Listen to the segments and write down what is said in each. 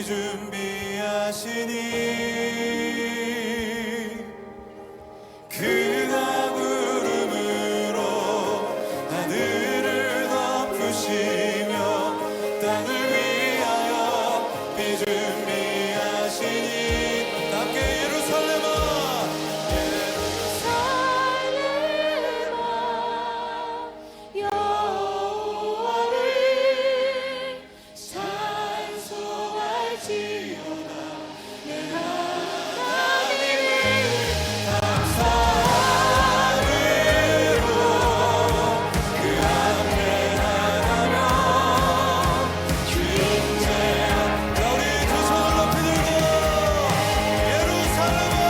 준비하시니 그가 구름으로 하늘을 덮으시며 땅을 위하여 비 준비하시니 함께 예루살렘아 여호와를 찬송할지어다. 내 하나님을 감사함으로 그 앞에 나가며 주인제한 우리 두 손을 높이 들고 예루살렘아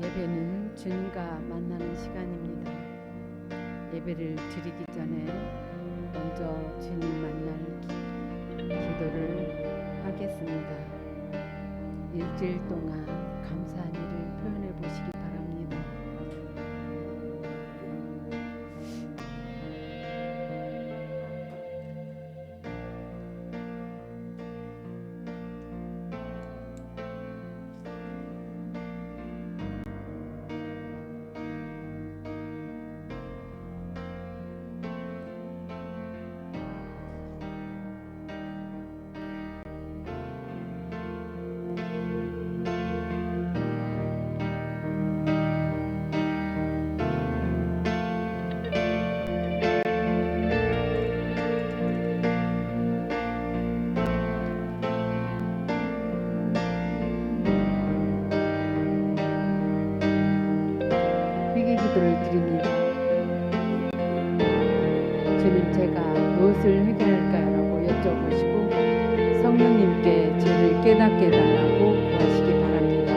예배는 주님과 만나는 시간입니다. 예배를 드리기 전에 먼저 주님 만날 기도를 하겠습니다. 일주일 동안 감사한 일을 표현해 보시기 바랍니다. 회개 기도를 드립니다. 주님, 제가 무엇을 회개할까요? 라고 여쭤보시고 성령님께 죄를 깨닫게 해달라고 구하시기 바랍니다.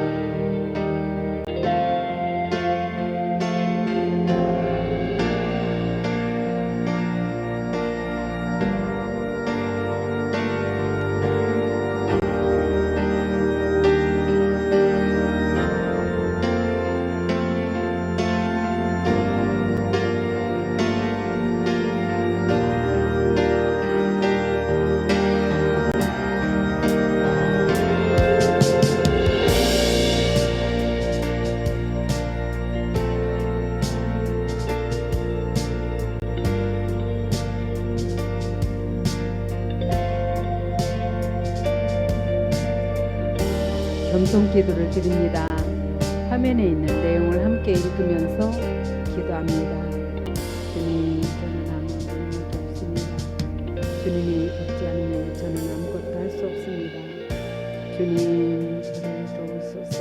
겸손 기도를 드립니다. 화면에 있는 내용을 함께 읽으면서 기도합니다. 주님, 저는 아무 능력이 없습니다. 주님이 돕지 않으면 저는 아무것도 할 수 없습니다. 주님, 저를 도우소서.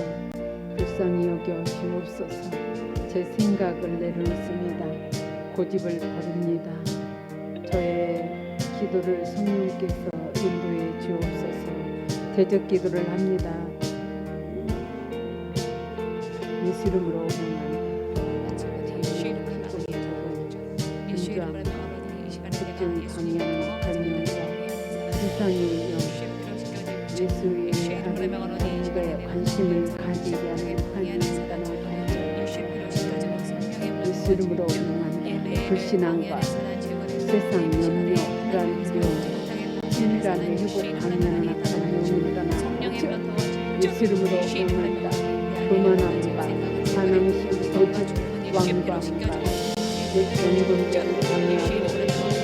불쌍히 여겨 주옵소서. 제 생각을 내려놓습니다. 고집을 버립니다. 저의 기도를 성령께서 인도해 주옵소서. 대적 기도를 합니다. 예수 이름으로 명합니다. 인주함, 특징, 강연, 변명과 불쌍히 여겨 예수의 하나님의 관심을 가지게 하는 하나님의 나라의 예수 이름으로 명합니다. 불신앙과 세상 염려, 불안, 두려움, 심란의 회복 방면은 악한 영을 떠나 예수 이름으로 명한다. 교만함과 반항심, 거짓, 왕과함과 영분별을 방해하고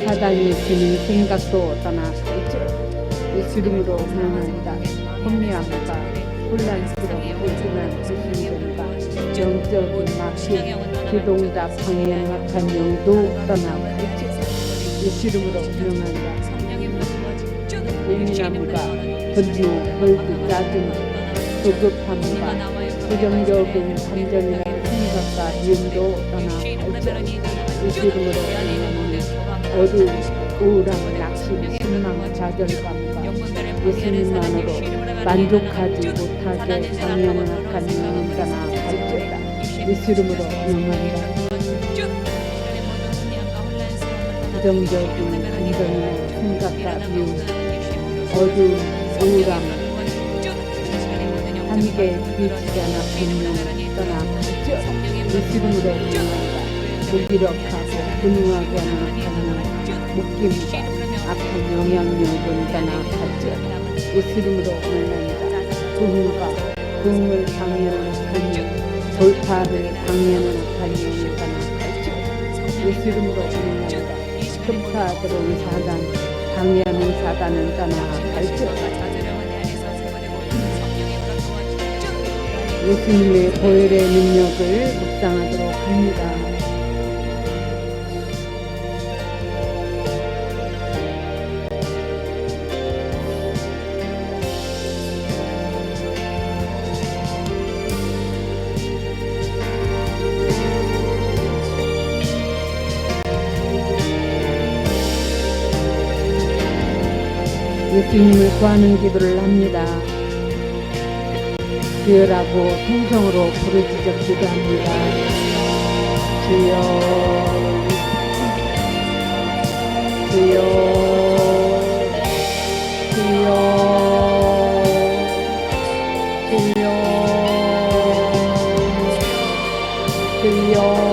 사단이 주는 생각도 떠나 예수 이름으로 명한다. 혼미함과 혼란스러운 불순한 불신전과 영적인 막힘, 기동다 방해하는 악한 영도 떠나고 예수 이름으로 명한다. 예민함과 분노, 벌기, 짜증, 조급함과 부정적인 감정이나 생각과 미움도 떠나 예수 이름으로 명한다. 어두움, 우울함, 낙심, 실망, 좌절감과 예수님만으로 만족하지 못하게 방해하는 악한 영은 떠나 갈지어다. 예수 이름으로 명한다. 부정적인 감정이나 생각과 미움, 어두움, 우울함, 함께 부딪히지 않아 분명을 떠나 갈지어다. 예수 이름으로 명한다. 무기력하고 분노하게 하는 악한 영, 묶임과 악한 영향력은 떠나 갈지어다. 예수 이름으로 명한다. 부흥과 부흥을 방해하는 악한 영, 돌파를 방해하는 악한 영을 떠나 갈지어다. 예수 이름으로 명한다. 흠사들어온 사단, 방해하는 사단은 떠나 갈지어다. 예수님의 보혈의 능력을 묵상하도록 합니다. 예수님을 구하는 기도를 합니다. 주여라고 통성으로 부르짖어 기도합니다. 주여, 주여, 주여, 주여, 주여,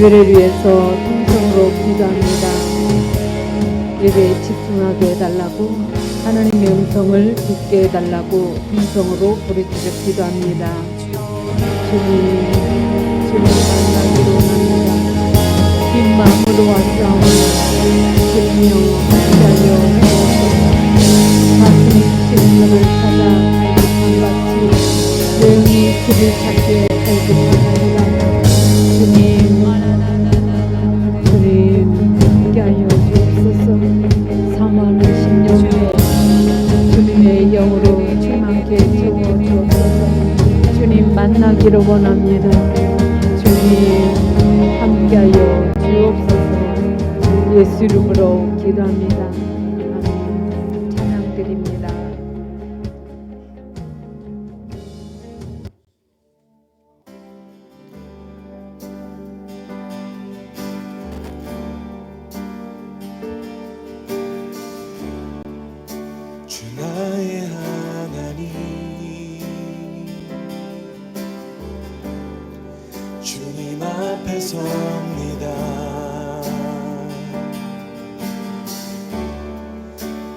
예배를 위해서 통성으로 기도합니다. 예배에 집중하게 해달라고, 하나님의 음성을 듣게 해달라고 통성으로 부르짖어 기도합니다. 주님 만나기로 합니다. 긴 마음으로 왔사오니 주님여 기다려 주옵소서. 가슴이 지치는 것을 찾아 갈급함같이 조용히 주를 찾기에 갈급합니다. 주님 함께하여 주옵소서. 사모하는 심령에 주님의 영으로 충만케 채워주옵소서. 주님 만나기를 원합니다. 주님 함께하여 주옵소서. 예수 이름으로 기도합니다. 아멘. 찬양드립니다. 주 나의 하나님 주님 앞에 섭니다.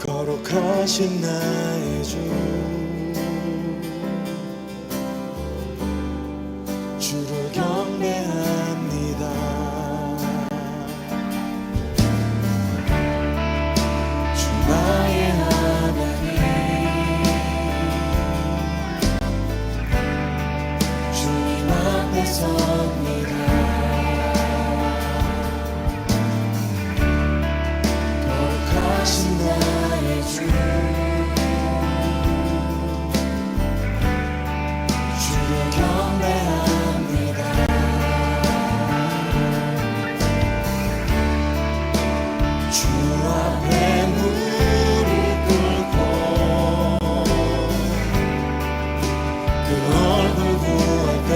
거룩하신 나의 주 주를 경배합니다. 주 나의 하나님 주님 앞에 섭니다. 거룩하신 나의 주 주를 경배합니다. 주 앞에 무릎 꿇고 그 얼굴 구할 때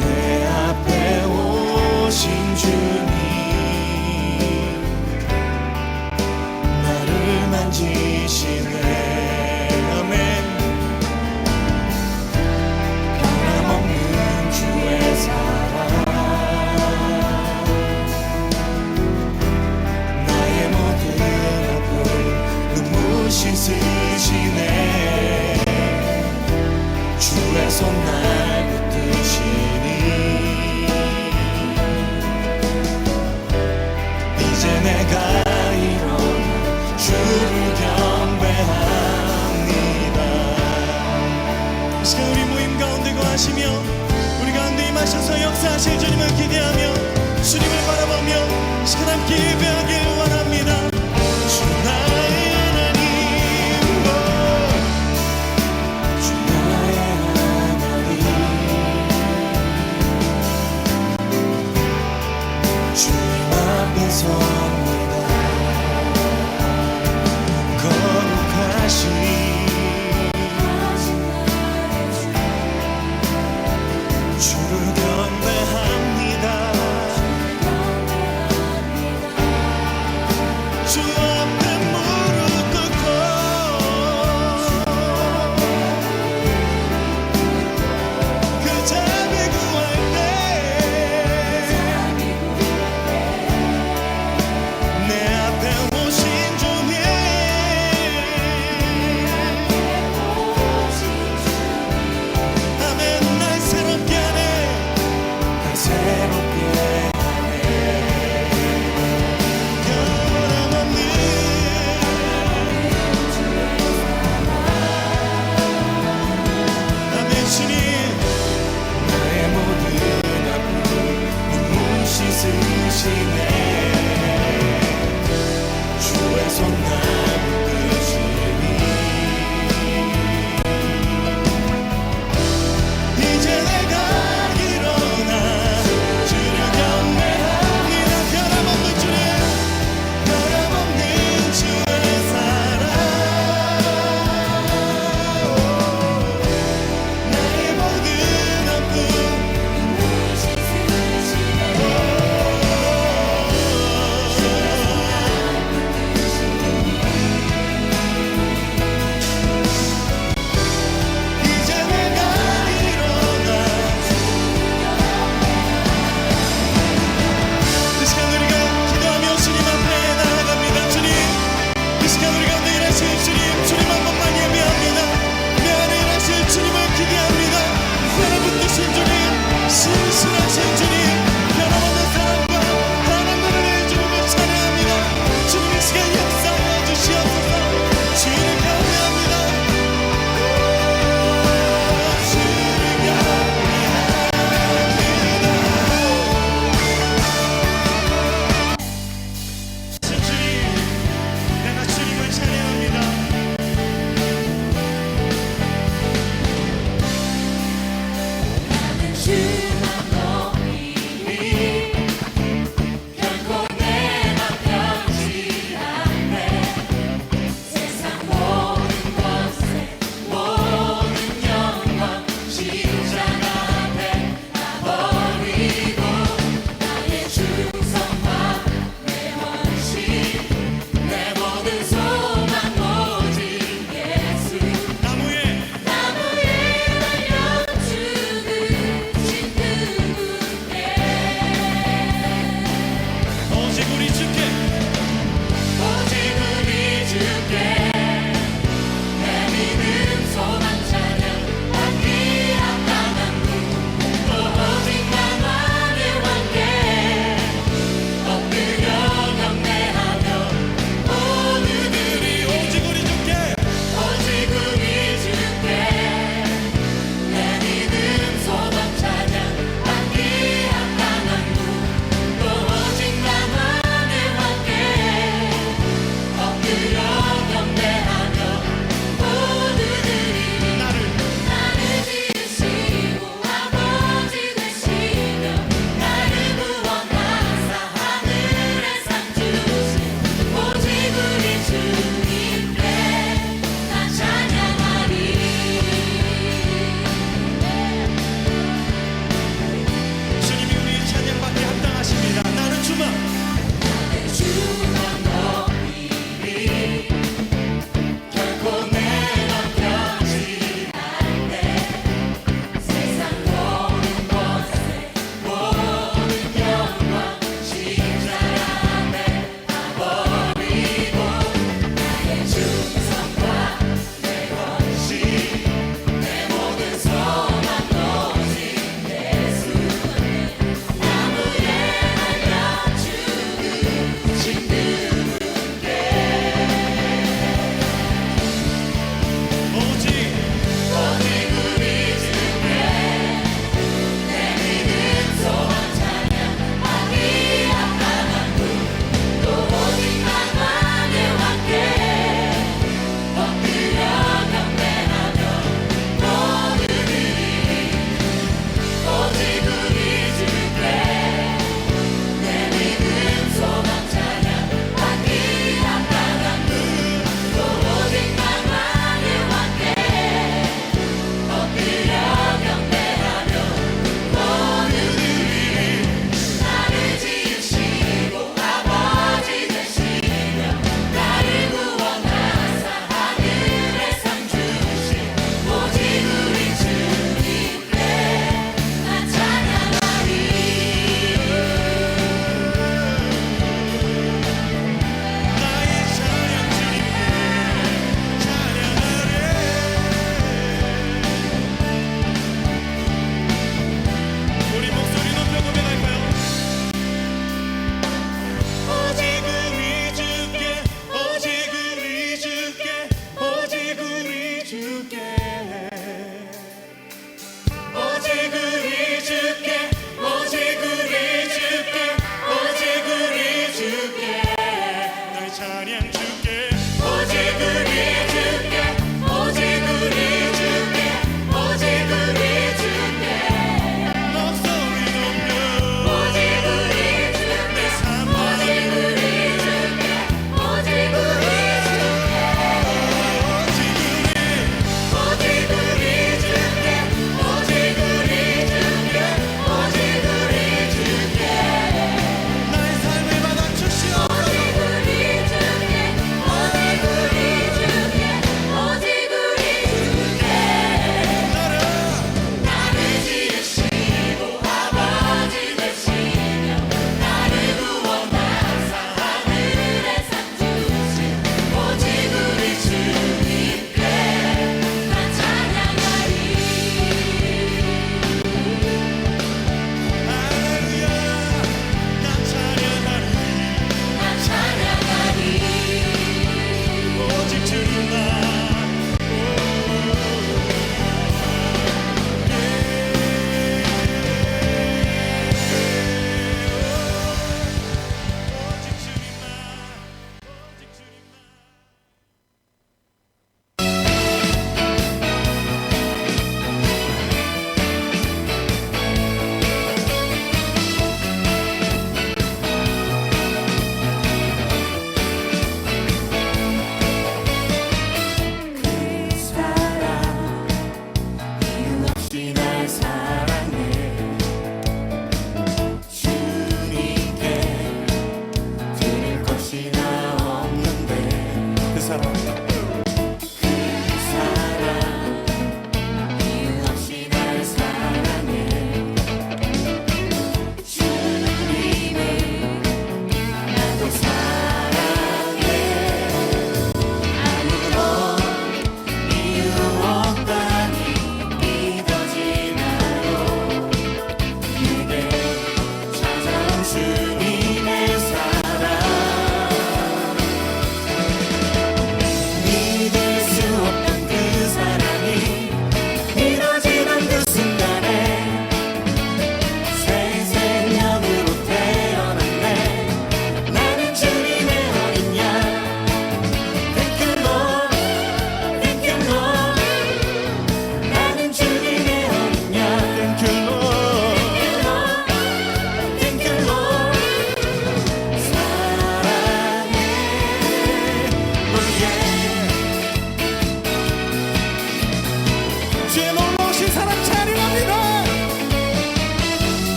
내 앞에 오신 주님 나를 만지시네. 아멘. 변함없는 주의 사랑 나의 모든 아픔 눈물 씻으시네. 주의 손 날 붙드시니 이제 내가 일어나 주를 경배합니다. 이 시간 우리 모임 가운데 거하시며 우리 가운데 임하셔서 역사하실 주님을 기대하며 주님을 바라보며 이 시간 함께 예배하길 원합니다. 주 나의 하나님 주 나의 하나님 주님 앞에 섭니다. 거룩하신 주를 경배합니다. 주 앞에 무릎 꿇고 그 자비 구할 때 내 앞에 오신 주님 아멘. 날 새롭게 하네. 날 새롭게 변함없는 아멘. 주님 나의 모든 아픔 눈물 씻으시네. 주의 손 날 붙드시니 이제 내가 일어나 주를 경배합니다. 변함없는 주님 변함없는 주의 사랑 나의 모든 아픔 눈물 씻으시네.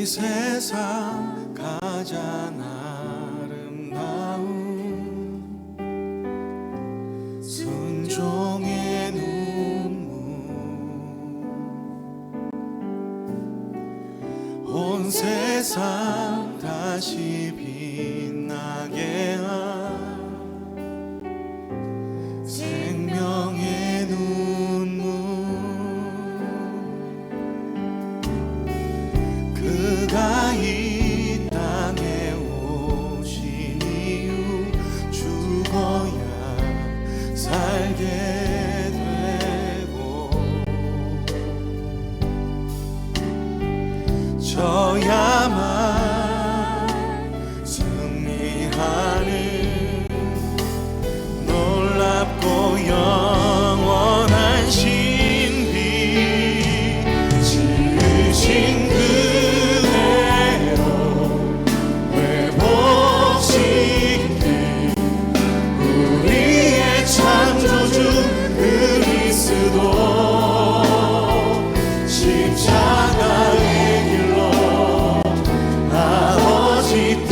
이 세상 가장 아름다운 순종의 눈물 온 세상 다시 빛나게 한 생명의 눈물 그가 이 땅에 오신 이유 죽어야 살게 되고 져야만 승리하는 놀랍고 영원한 신비 지으신 그대로 회복시킨 우리의 창조주 그리스도 십자가의 길로 아버지 뜻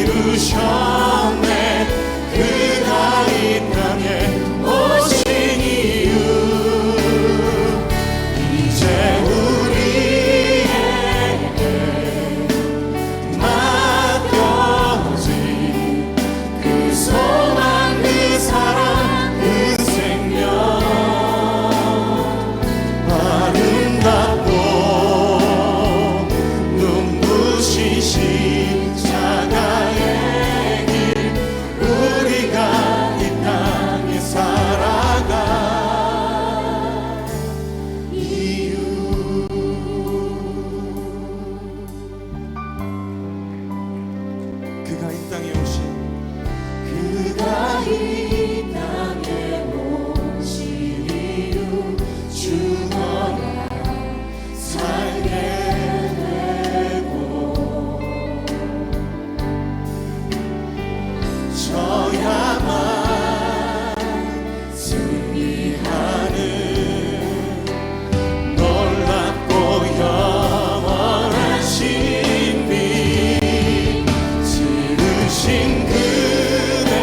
이루셨네 그가 이 땅에 오신 이유 이제 우리에게 맡겨진 그 소망 그 사랑 그 생명 아름답고 눈부신 십자가의 길 우리가 이 땅에 살아가 이유 그가 이 땅에 오신 이유 죽어야 살게 되고 져야만 승리하는 놀랍고 영원한 신비 지으신 그대로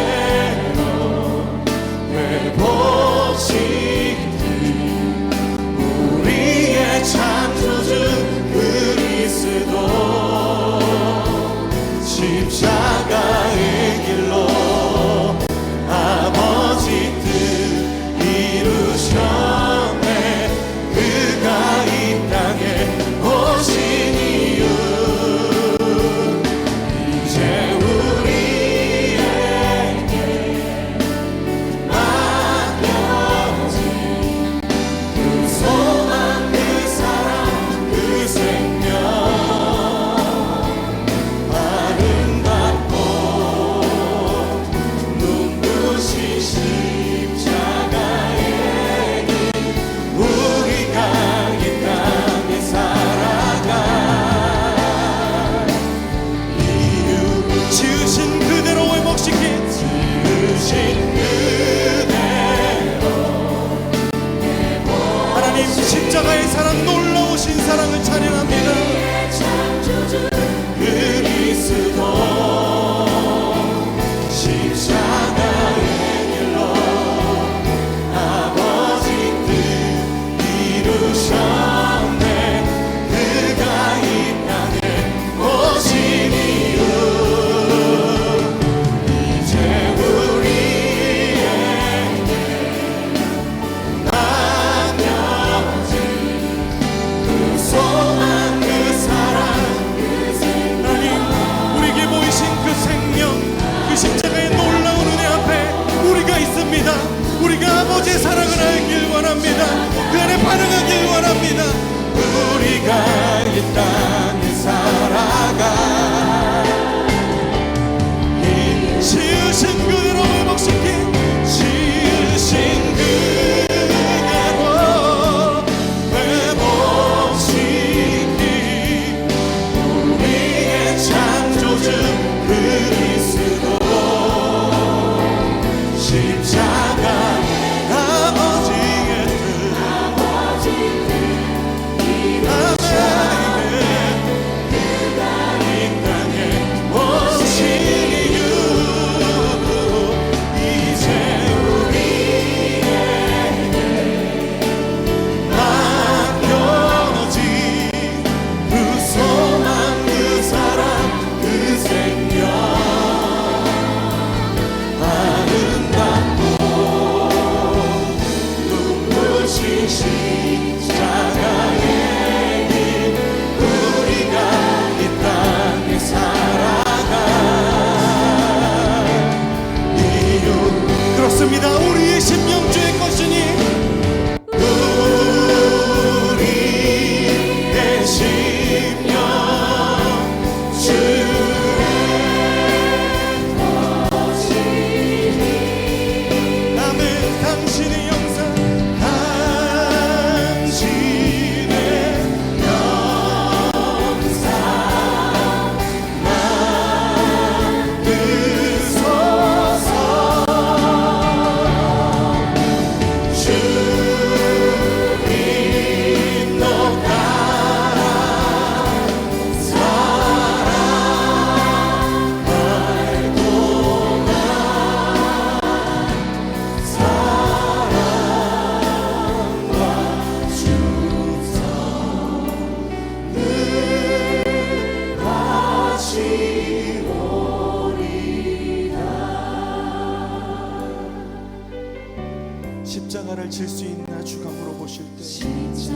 질 수 있나 주가 물어보실 때 십자가를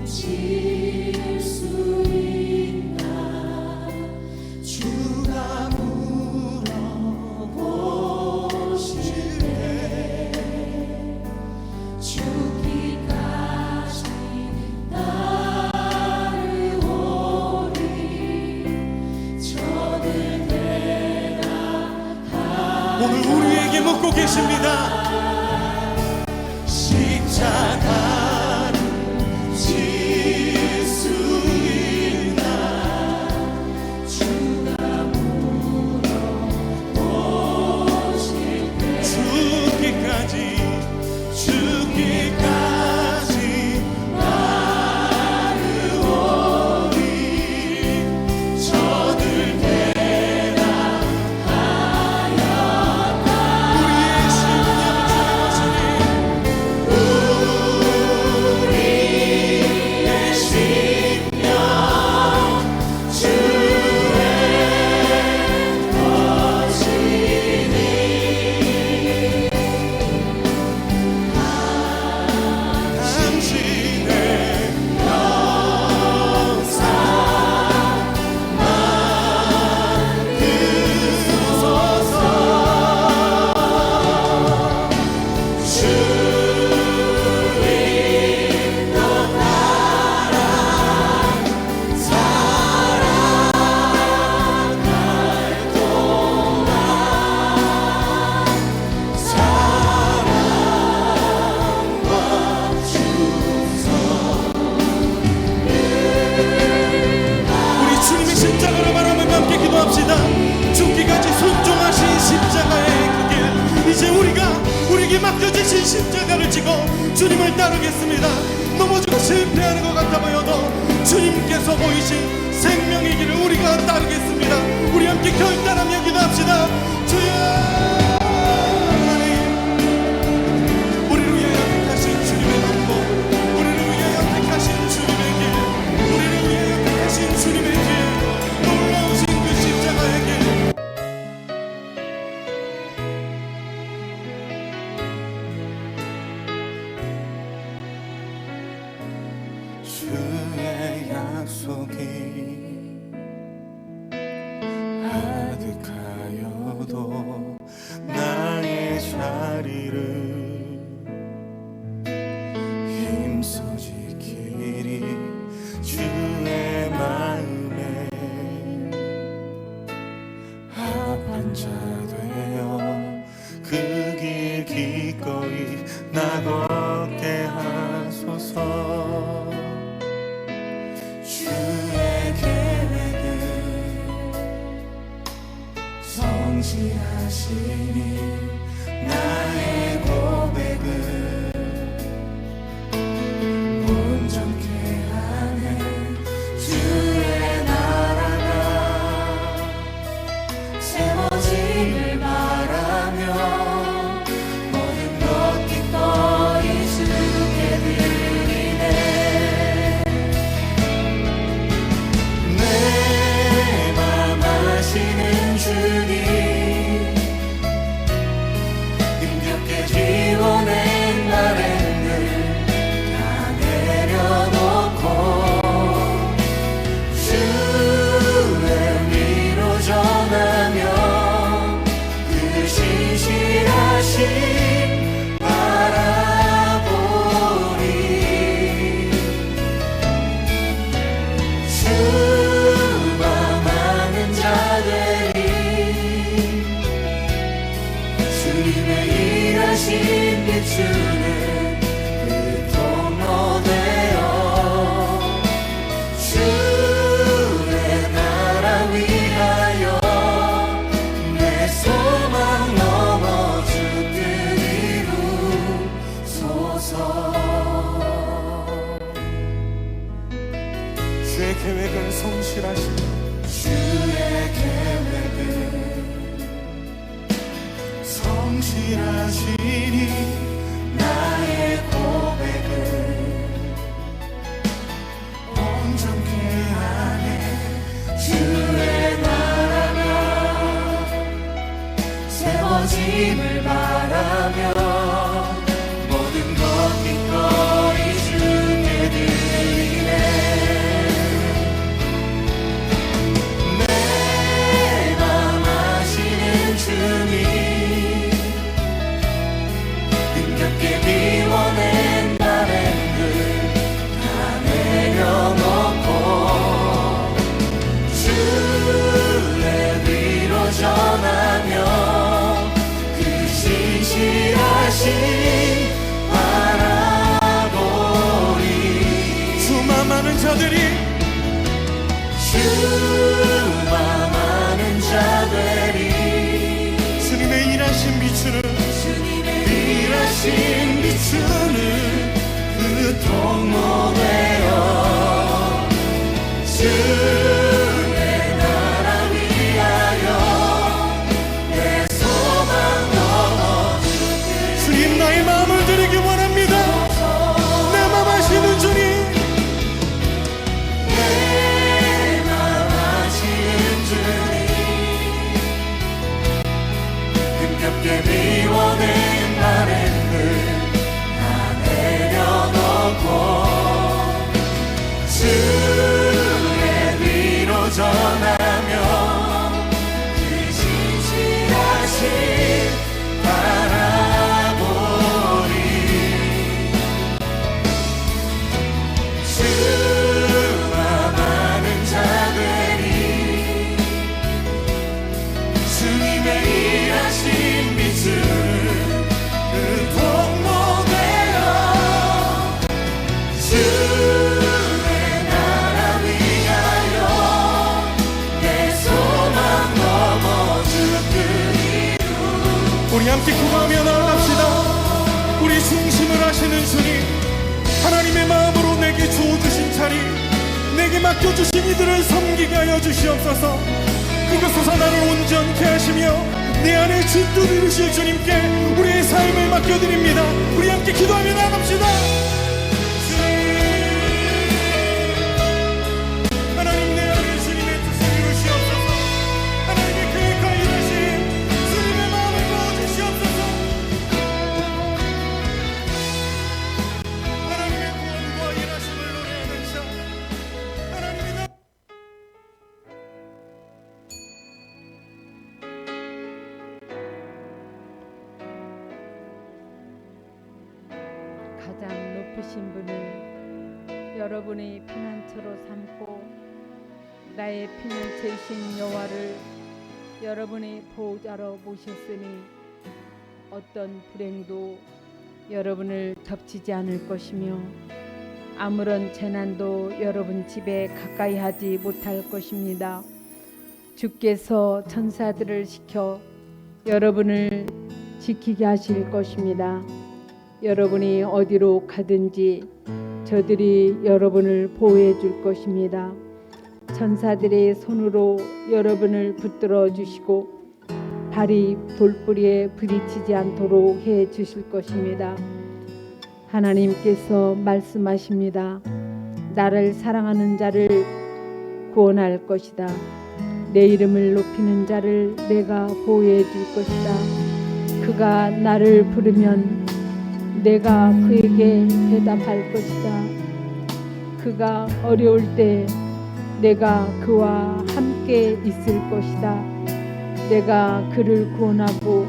질 수 있나 주가 물어보실 때 죽기까지 따르오리 저들 오늘 우리에게 묻고 계십니다. 십자가를 질 수 있나 주가 물어보실 때 죽기까지 따르오리 저들 우리의 심령 주의 것이니 당신의 우리 주님의 십자가를 바라보며 함께 기도합시다. 죽기까지 순종하신 십자가의 그 길, 이제 우리에게 맡겨주신 십자가를 지고 주님을 따르겠습니다. 넘어지고 실패하는 것 같아 보여도 주님께서 보이신 생명의 길을 우리가 따르겠습니다. 우리 함께 결단하며 기도합시다. 주여 하나님, 우리를 위하여 택하신 주님의 방법, 우리를 위하여 택하신 주님의 길, 우리를 위하여 택하신 주님의 길, 놀라우신 그 십자가의 길. 주의 약속이 아득하여도 나의 자리를 힘써 지키리 주의 마음에 합한 자 되어 그 길 기꺼이 나 걷게 하소서. 주의 계획은 성실하시니 나의 고백은 온전케 하네. 주의 나라가 세워지길 바라며 모든 것 기꺼이 주께 드리네. 내 맘 아시는 주님 힘겹게 지워낸 바램들 다 내려놓고 주의 위로 전하며 그 신실하신 바라보리. 수많은 자들이 주님의 일하신 비추는 그 통로 되어 주의 나라 위하여 내 소망 넘어 주 뜻 이루소서. 주의 계획은 성실하시니 주의 계획은 성실하시니 나의 고백은 온전케 하네. 주의 나라가 세워짐을 바라며 주와 많은 자들이 주님의 일하신 비추는 일하신 비추는 그 통로 되어 주의 나라 위하여 내 소망 넘어 주님 나의 마음을 드리기 원합니다. 내 맘 아시는 주님 내 맘 아시는 주님 힘겹게 미워낸 바램을 다 내려놓고 주의 위로 전하며 그 진실하신 바라보리 주와 많은 자들이 주님의 일하신 비추는 그 통로 되어 주의 나라 위하여 내 소망 넘어 주그 이루 우리 함께 구하며 나아갑시다. 우리 중심을 하시는 주님 하나님의 마음으로 내게 주어주신 자리 내게 맡겨주신 이들을 섬기게 하여 주시옵소서. 그곳에서 나를 온전케 하시며 내 안에 진도를 이루실 주님께 우리의 삶을 맡겨드립니다. 우리 함께 기도하며 나갑시다. 하나님 내 안에 주님의 뜻을 이루시옵소서. 하나님의 계획과 일하신 주님의 마음을 부어주시옵소서. 하나님의 구원과 일하심을 노래하는 자 하나님이 나 가장 높으신 분을 여러분의 피난처로 삼고 나의 피난처이신 여호와를 여러분의 보호자로 모셨으니 어떤 불행도 여러분을 덮치지 않을 것이며 아무런 재난도 여러분 집에 가까이 하지 못할 것입니다. 주께서 천사들을 시켜 여러분을 지키게 하실 것입니다. 여러분이 어디로 가든지 저들이 여러분을 보호해 줄 것입니다. 천사들의 손으로 여러분을 붙들어 주시고 발이 돌뿌리에 부딪히지 않도록 해 주실 것입니다. 하나님께서 말씀하십니다. 나를 사랑하는 자를 구원할 것이다. 내 이름을 높이는 자를 내가 보호해 줄 것이다. 그가 나를 부르면 내가 그에게 대답할 것이다. 그가 어려울 때 내가 그와 함께 있을 것이다. 내가 그를 구원하고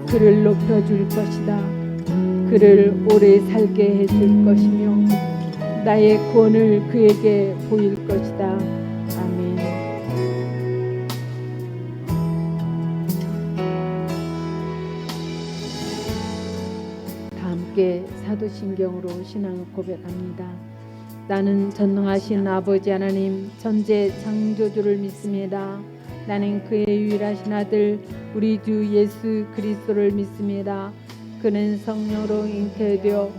그를 높여줄 것이다. 그를 오래 살게 해줄 것이며 나의 구원을 그에게 보일 것이다. 아멘. 다 함께 사도신경으로 신앙을 고백합니다. 나는 전능하신 아버지 하나님 천재 창조주를 믿습니다. 나는 그의 유일하신 아들 우리 주 예수 그리스도를 믿습니다. 그는 성령으로 잉태되어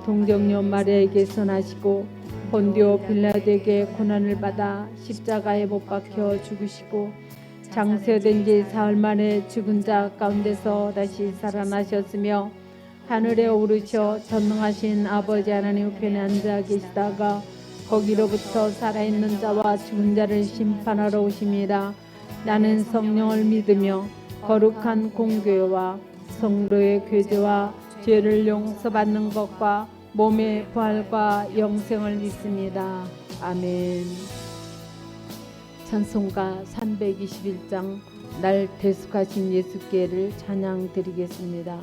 동정녀 마리아에게서 나시고 본디오 빌라도에게 고난을 받아 십자가에 못 박혀 죽으시고 장세된 지 사흘 만에 죽은 자 가운데서 다시 살아나셨으며 하늘에 오르셔 전능하신 아버지 하나님 우편에 앉아 계시다가 거기로부터 살아있는 자와 죽은 자를 심판하러 오십니다. 나는 성령을 믿으며 거룩한 공교회와 성도의 교제와 죄를 용서받는 것과 몸의 부활과 영생을 믿습니다. 아멘. 찬송가 321장 날 대속하신 예수께를 찬양 드리겠습니다.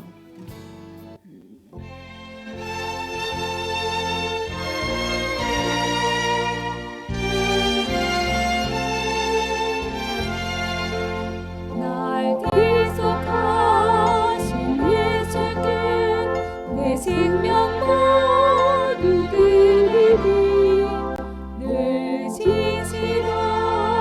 날 대속하신 예수께 내 생명 모두 드리리 늘 진실한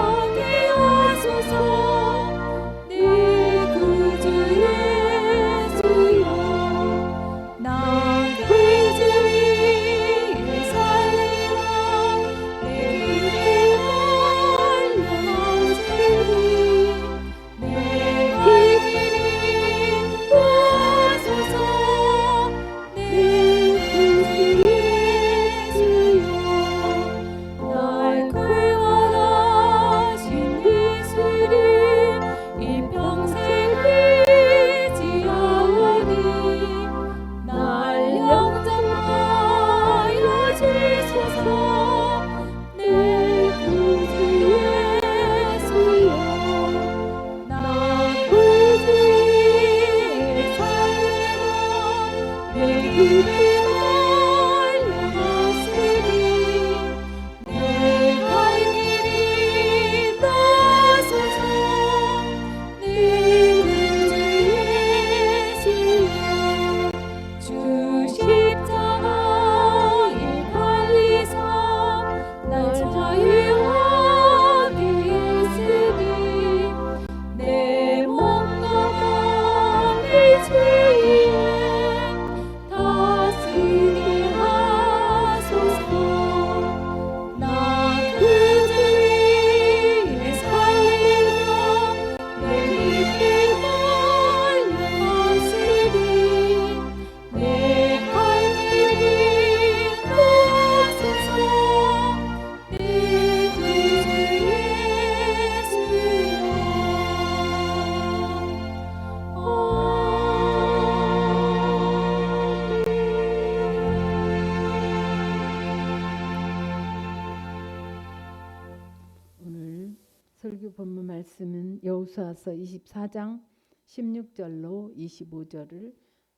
설교 본문 말씀은 여호수아서 24장 16절로 25절을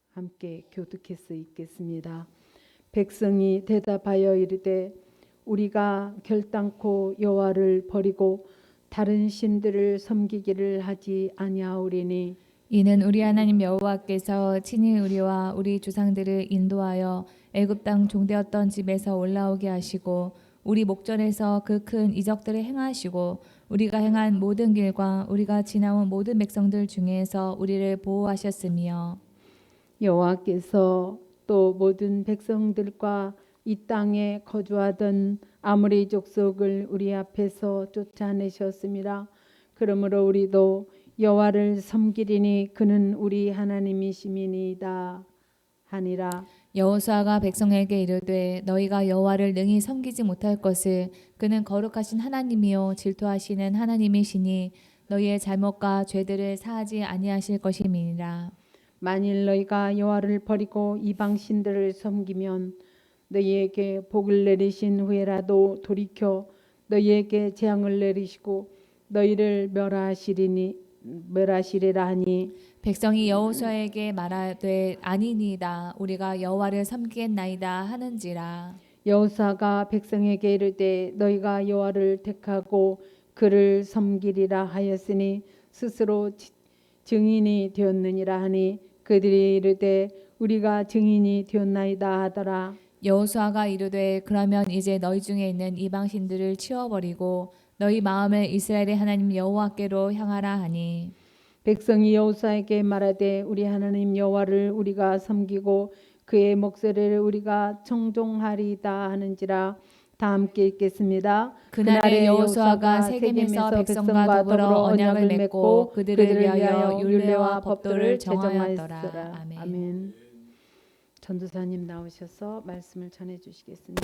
함께 교독해서 읽겠습니다. 백성이 대답하여 이르되 우리가 결단코 여호와를 버리고 다른 신들을 섬기기를 하지 아니하오리니 이는 우리 하나님 여호와께서 친히 우리와 우리 조상들을 인도하여 애굽 땅 종되었던 집에서 올라오게 하시고 우리 목전에서 그 큰 이적들을 행하시고 우리가 행한 모든 길과 우리가 지나온 모든 백성들 중에서 우리를 보호하셨으며 여호와께서 또 모든 백성들과 이 땅에 거주하던 아모리 족속을 우리 앞에서 쫓아내셨습니다. 그러므로 우리도 여호와를 섬기리니 그는 우리 하나님이시미니이다 하니라. 여호수아가 백성에게 이르되 너희가 여호와를 능히 섬기지 못할 것을 그는 거룩하신 하나님이요 질투하시는 하나님이시니 너희의 잘못과 죄들을 사하지 아니하실 것임이니라. 만일 너희가 여호와를 버리고 이방 신들을 섬기면 너희에게 복을 내리신 후에라도 돌이켜 너희에게 재앙을 내리시고 너희를 멸하시리라 하니 백성이 여호수아에게 말하되 아니니이다 우리가 여호와를 섬기겠나이다 하는지라. 여호수아가 백성에게 이르되 너희가 여호와를 택하고 그를 섬기리라 하였으니 스스로 증인이 되었느니라 하니 그들이 이르되 우리가 증인이 되었나이다 하더라. 여호수아가 이르되 그러면 이제 너희 중에 있는 이방 신들을 치워버리고 너희 마음을 이스라엘의 하나님 여호와께로 향하라 하니 백성이 여호수아에게 말하되 우리 하나님 여호와를 우리가 섬기고 그의 목소리를 우리가 청종하리이다 하는지라. 다 함께 읽겠습니다. 그날에 여호수아가 세겜에서 백성과 더불어 언약을 맺고 그들을 위하여 율례와 법도를 정하였더라. 아멘. 아멘. 전도사님 나오셔서 말씀을 전해 주시겠습니다.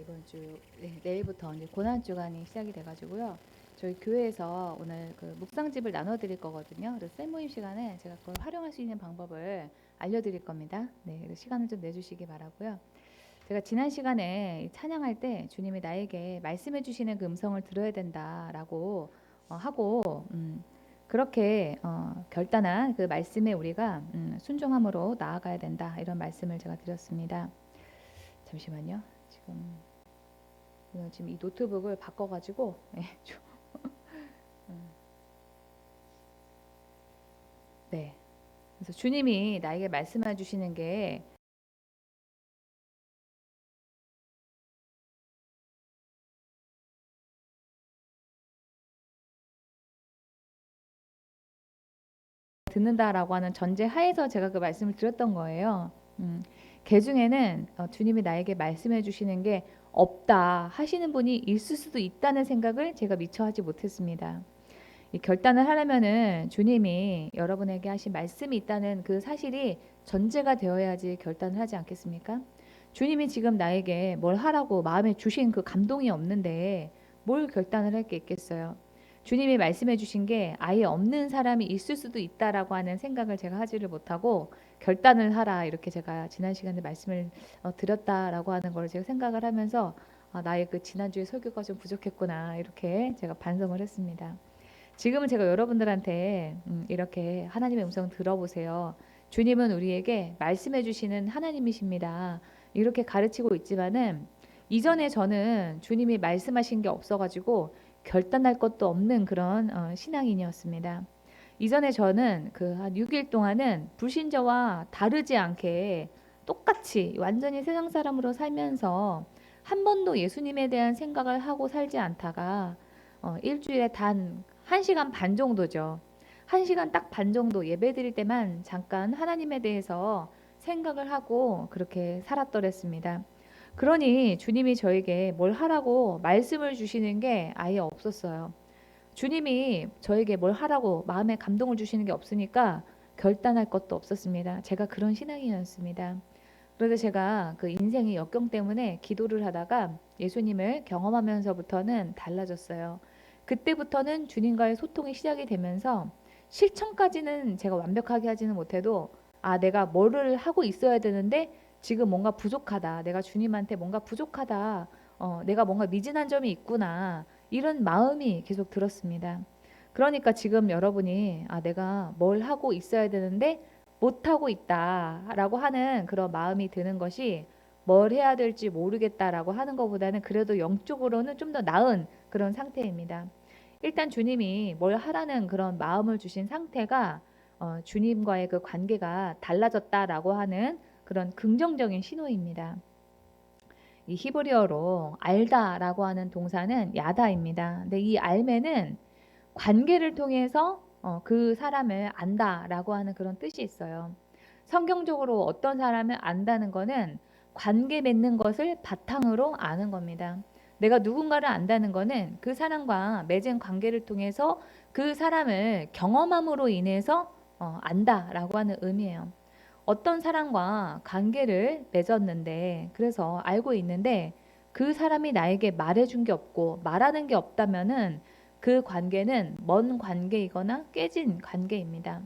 이번 주 내일부터 이제 고난 주간이 시작이 돼가지고요. 저희 교회에서 오늘 그 묵상집을 나눠드릴 거거든요. 그래서 셀 모임 시간에 제가 그걸 활용할 수 있는 방법을 알려드릴 겁니다. 네, 그래서 시간을 좀 내주시기 바라고요. 제가 지난 시간에 찬양할 때 주님이 나에게 말씀해 주시는 그 음성을 들어야 된다라고 하고 그렇게 결단한 그 말씀에 우리가 순종함으로 나아가야 된다 이런 말씀을 제가 드렸습니다. 잠시만요. 지금 이 노트북을 바꿔가지고 네. 그래서 주님이 나에게 말씀해 주시는 게 듣는다라고 하는 전제 하에서 제가 그 말씀을 드렸던 거예요. 개 중에는 주님이 나에게 말씀해 주시는 게 없다 하시는 분이 있을 수도 있다는 생각을 제가 미처 하지 못했습니다. 이 결단을 하려면은 주님이 여러분에게 하신 말씀이 있다는 그 사실이 전제가 되어야지 결단을 하지 않겠습니까? 주님이 지금 나에게 뭘 하라고 마음에 주신 그 감동이 없는데 뭘 결단을 할 게 있겠어요? 주님이 말씀해 주신 게 아예 없는 사람이 있을 수도 있다라고 하는 생각을 제가 하지를 못하고 결단을 하라 이렇게 제가 지난 시간에 말씀을 드렸다라고 하는 걸 제가 생각을 하면서 나의 그 지난주에 설교가 좀 부족했구나 이렇게 제가 반성을 했습니다. 지금은 제가 여러분들한테 이렇게 하나님의 음성 들어보세요. 주님은 우리에게 말씀해 주시는 하나님이십니다. 이렇게 가르치고 있지만은 이전에 저는 주님이 말씀하신 게 없어가지고 결단할 것도 없는 그런 신앙인이었습니다. 이전에 저는 그 한 6일 동안은 불신자와 다르지 않게 똑같이 완전히 세상 사람으로 살면서 한 번도 예수님에 대한 생각을 하고 살지 않다가 일주일에 단 1시간 반 정도죠. 1시간 딱 반 정도 예배 드릴 때만 잠깐 하나님에 대해서 생각을 하고 그렇게 살았더랬습니다. 그러니 주님이 저에게 뭘 하라고 말씀을 주시는 게 아예 없었어요. 주님이 저에게 뭘 하라고 마음에 감동을 주시는 게 없으니까 결단할 것도 없었습니다. 제가 그런 신앙이었습니다. 그래서 제가 그 인생의 역경 때문에 기도를 하다가 예수님을 경험하면서부터는 달라졌어요. 그때부터는 주님과의 소통이 시작이 되면서 실천까지는 제가 완벽하게 하지는 못해도 내가 뭐를 하고 있어야 되는데 지금 뭔가 부족하다. 내가 주님한테 뭔가 부족하다. 내가 뭔가 미진한 점이 있구나. 이런 마음이 계속 들었습니다. 그러니까 지금 여러분이 내가 뭘 하고 있어야 되는데 못하고 있다라고 하는 그런 마음이 드는 것이 뭘 해야 될지 모르겠다라고 하는 것보다는 그래도 영적으로는 좀 더 나은 그런 상태입니다. 일단 주님이 뭘 하라는 그런 마음을 주신 상태가 주님과의 그 관계가 달라졌다라고 하는 그런 긍정적인 신호입니다. 이 히브리어로 알다라고 하는 동사는 야다입니다. 근데 이 알매는 관계를 통해서 그 사람을 안다라고 하는 그런 뜻이 있어요. 성경적으로 어떤 사람을 안다는 거는 관계 맺는 것을 바탕으로 아는 겁니다. 내가 누군가를 안다는 거는 그 사람과 맺은 관계를 통해서 그 사람을 경험함으로 인해서 안다라고 하는 의미예요. 어떤 사람과 관계를 맺었는데 그래서 알고 있는데 그 사람이 나에게 말해준 게 없고 말하는 게 없다면은 그 관계는 먼 관계이거나 깨진 관계입니다.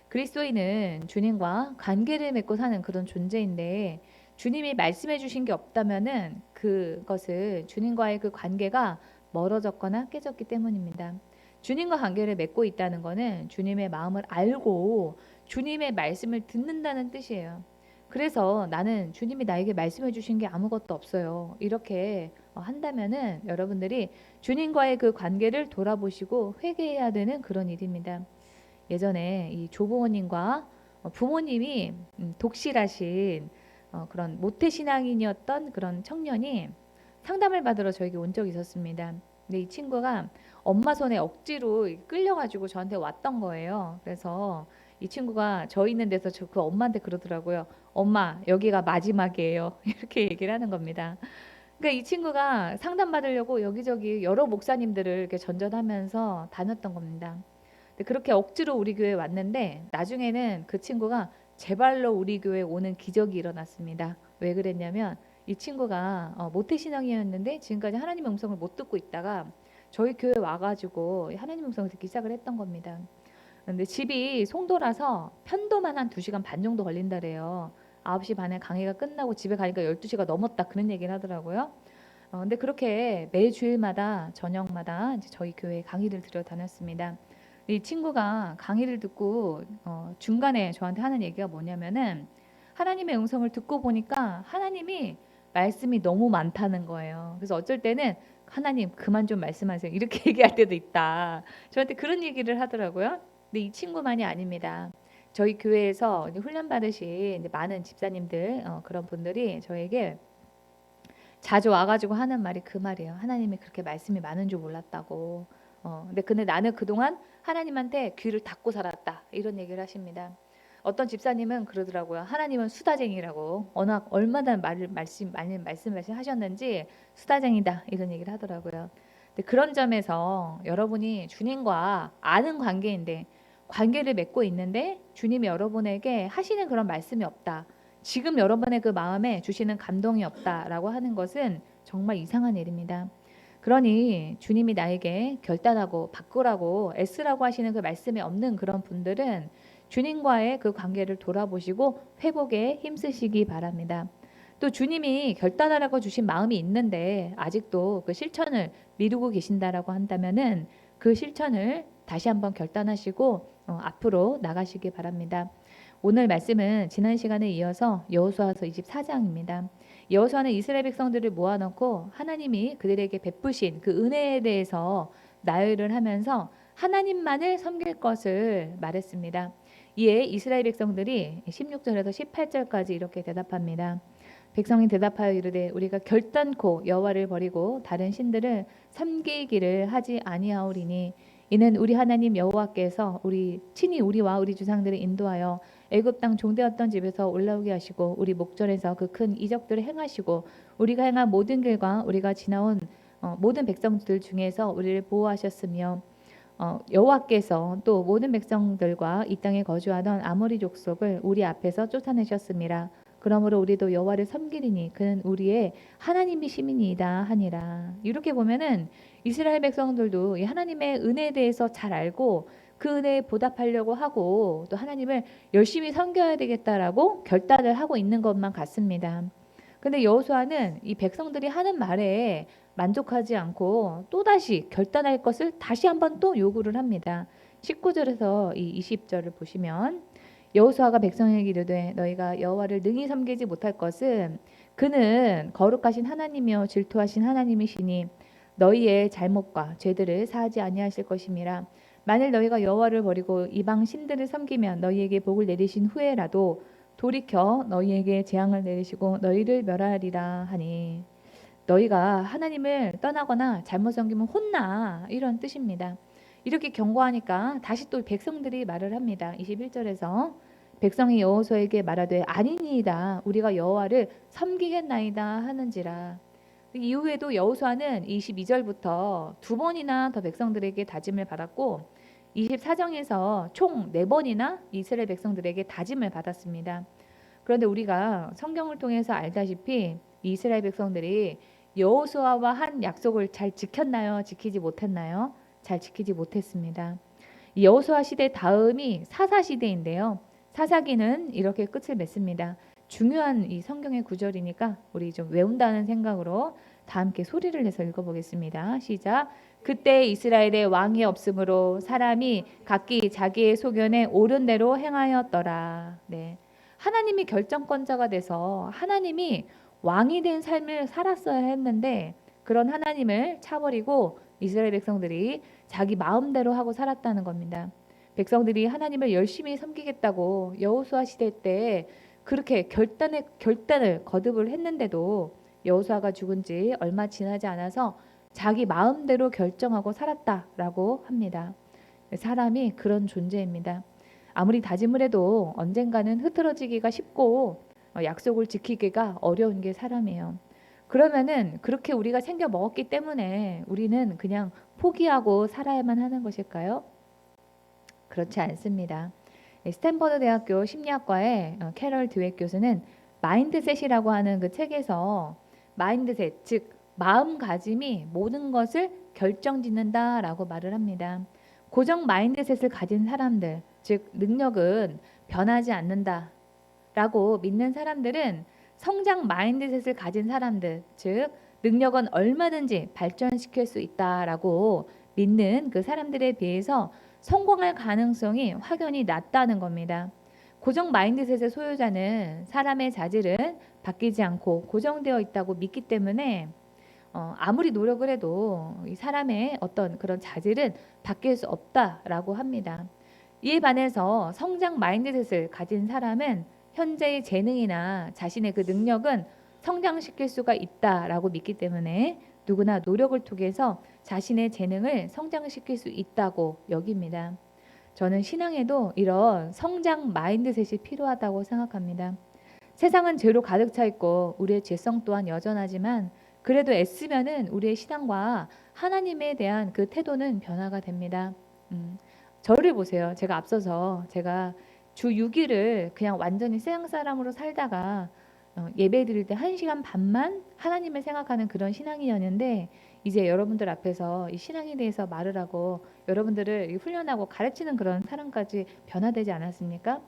그리스도인은 주님과 관계를 맺고 사는 그런 존재인데 주님이 말씀해 주신 게 없다면은 그것을 주님과의 그 관계가 멀어졌거나 깨졌기 때문입니다. 주님과 관계를 맺고 있다는 것은 주님의 마음을 알고 주님의 말씀을 듣는다는 뜻이에요. 그래서 나는 주님이 나에게 말씀해 주신 게 아무것도 없어요. 이렇게 한다면은 여러분들이 주님과의 그 관계를 돌아보시고 회개해야 되는 그런 일입니다. 예전에 이 조부모님과 부모님이 독실하신 그런 모태신앙인이었던 그런 청년이 상담을 받으러 저에게 온 적이 있었습니다. 근데 이 친구가 엄마 손에 억지로 끌려가지고 저한테 왔던 거예요. 그래서 이 친구가 저 있는 데서 그 엄마한테 그러더라고요. 엄마, 여기가 마지막이에요. 이렇게 얘기를 하는 겁니다. 그러니까 이 친구가 상담받으려고 여기저기 여러 목사님들을 이렇게 전전하면서 다녔던 겁니다. 근데 그렇게 억지로 우리 교회에 왔는데 나중에는 그 친구가 제 발로 우리 교회에 오는 기적이 일어났습니다. 왜 그랬냐면 이 친구가 모태신앙이었는데 지금까지 하나님의 음성을 못 듣고 있다가 저희 교회 와가지고 하나님의 음성을 듣기 시작을 했던 겁니다. 근데 집이 송도라서 편도만 한 2시간 반 정도 걸린다래요. 9시 반에 강의가 끝나고 집에 가니까 12시가 넘었다 그런 얘기를 하더라고요. 근데 그렇게 매 주일마다 저녁마다 이제 저희 교회에 강의를 들여 다녔습니다. 이 친구가 강의를 듣고 중간에 저한테 하는 얘기가 뭐냐면은 하나님의 음성을 듣고 보니까 하나님이 말씀이 너무 많다는 거예요. 그래서 어쩔 때는 하나님 그만 좀 말씀하세요. 이렇게 얘기할 때도 있다. 저한테 그런 얘기를 하더라고요. 근데 이 친구만이 아닙니다. 저희 교회에서 훈련 받으신 많은 집사님들 그런 분들이 저에게 자주 와가지고 하는 말이 그 말이에요. 하나님이 그렇게 말씀이 많은 줄 몰랐다고. 근데 나는 그동안 하나님한테 귀를 닫고 살았다. 이런 얘기를 하십니다. 어떤 집사님은 그러더라고요. 하나님은 수다쟁이라고. 워낙 얼마나 말씀을 하셨는지 수다쟁이다. 이런 얘기를 하더라고요. 근데 그런 점에서 여러분이 주님과 아는 관계인데 관계를 맺고 있는데 주님이 여러분에게 하시는 그런 말씀이 없다. 지금 여러분의 그 마음에 주시는 감동이 없다라고 하는 것은 정말 이상한 일입니다. 그러니 주님이 나에게 결단하고 바꾸라고 애쓰라고 하시는 그 말씀이 없는 그런 분들은 주님과의 그 관계를 돌아보시고 회복에 힘쓰시기 바랍니다. 또 주님이 결단하라고 주신 마음이 있는데 아직도 그 실천을 미루고 계신다라고 한다면은 그 실천을 다시 한번 결단하시고 앞으로 나가시기 바랍니다. 오늘 말씀은 지난 시간에 이어서 여호수아서 24장입니다. 여호수아는 이스라엘 백성들을 모아놓고 하나님이 그들에게 베푸신 그 은혜에 대해서 나열을 하면서 하나님만을 섬길 것을 말했습니다. 이에 이스라엘 백성들이 16절에서 18절까지 이렇게 대답합니다. 백성이 대답하여 이르되 우리가 결단코 여호와를 버리고 다른 신들을 섬기기를 하지 아니하오리니 이는 우리 하나님 여호와께서 친히 우리와 우리 주상들을 인도하여 애굽 땅 종되었던 집에서 올라오게 하시고 우리 목전에서 그 큰 이적들을 행하시고 우리가 행한 모든 길과 우리가 지나온 모든 백성들 중에서 우리를 보호하셨으며 여호와께서 또 모든 백성들과 이 땅에 거주하던 아모리 족속을 우리 앞에서 쫓아내셨음이라. 그러므로 우리도 여호와를 섬기리니 그는 우리의 하나님이심이니이다 하니라. 이렇게 보면은 이스라엘 백성들도 이 하나님의 은혜에 대해서 잘 알고 그 은혜에 보답하려고 하고 또 하나님을 열심히 섬겨야 되겠다라고 결단을 하고 있는 것만 같습니다. 근데 여호수아는 이 백성들이 하는 말에 만족하지 않고 또다시 결단할 것을 다시 한번 또 요구를 합니다. 19절에서 이 20절을 보시면 여호수아가 백성에게 이르되 너희가 여호와를 능히 섬기지 못할 것은 그는 거룩하신 하나님이요 질투하신 하나님이시니 너희의 잘못과 죄들을 사하지 아니하실 것임이라. 만일 너희가 여호와를 버리고 이방 신들을 섬기면 너희에게 복을 내리신 후에라도 돌이켜 너희에게 재앙을 내리시고 너희를 멸하리라 하니 너희가 하나님을 떠나거나 잘못 섬기면 혼나 이런 뜻입니다. 이렇게 경고하니까 다시 또 백성들이 말을 합니다. 21절에서 백성이 여호수아에게 말하되 아니니이다 우리가 여호와를 섬기겠나이다 하는지라. 이후에도 여호수아는 22절부터 두 번이나 더 백성들에게 다짐을 받았고 24장에서 총 4번이나 이스라엘 백성들에게 다짐을 받았습니다. 그런데 우리가 성경을 통해서 알다시피 이스라엘 백성들이 여호수아와 한 약속을 잘 지켰나요? 지키지 못했나요? 잘 지키지 못했습니다. 여호수아 시대 다음이 사사 시대인데요. 사사기는 이렇게 끝을 맺습니다. 중요한 이 성경의 구절이니까 우리 좀 외운다는 생각으로 다 함께 소리를 내서 읽어보겠습니다. 시작. 그때 이스라엘에 왕이 없으므로 사람이 각기 자기의 소견에 옳은 대로 행하였더라. 네. 하나님이 결정권자가 돼서 하나님이 왕이 된 삶을 살았어야 했는데 그런 하나님을 차버리고 이스라엘 백성들이 자기 마음대로 하고 살았다는 겁니다. 백성들이 하나님을 열심히 섬기겠다고 여호수아 시대 때 그렇게 결단을 거듭을 했는데도 여호수아가 죽은 지 얼마 지나지 않아서 자기 마음대로 결정하고 살았다라고 합니다. 사람이 그런 존재입니다. 아무리 다짐을 해도 언젠가는 흐트러지기가 쉽고 약속을 지키기가 어려운 게 사람이에요. 그러면은 그렇게 우리가 생겨 먹었기 때문에 우리는 그냥 포기하고 살아야만 하는 것일까요? 그렇지 않습니다. 스탠퍼드 대학교 심리학과의 캐럴 드웻 교수는 마인드셋이라고 하는 그 책에서 마인드셋, 즉 마음가짐이 모든 것을 결정짓는다라고 말을 합니다. 고정 마인드셋을 가진 사람들, 즉 능력은 변하지 않는다라고 믿는 사람들은 성장 마인드셋을 가진 사람들, 즉 능력은 얼마든지 발전시킬 수 있다라고 믿는 그 사람들에 비해서 성공할 가능성이 확연히 낮다는 겁니다. 고정 마인드셋의 소유자는 사람의 자질은 바뀌지 않고 고정되어 있다고 믿기 때문에 아무리 노력을 해도 이 사람의 어떤 그런 자질은 바뀔 수 없다라고 합니다. 이에 반해서 성장 마인드셋을 가진 사람은 현재의 재능이나 자신의 그 능력은 성장시킬 수가 있다라고 믿기 때문에 누구나 노력을 통해서 자신의 재능을 성장시킬 수 있다고 여깁니다. 저는 신앙에도 이런 성장 마인드셋이 필요하다고 생각합니다. 세상은 죄로 가득 차 있고 우리의 죄성 또한 여전하지만 그래도 애쓰면은 우리의 신앙과 하나님에 대한 그 태도는 변화가 됩니다. 저를 보세요. 제가 앞서서 제가 주 6일을 그냥 완전히 서양 사람으로 살다가 예배 드릴 때 1시간 반만 하나님을 생각하는 그런 신앙이었는데 이제 여러분들 앞에서 이 신앙에 대해서 말을 하고 여러분들을 훈련하고 가르치는 그런 사람까지 변화되지 않았습니까?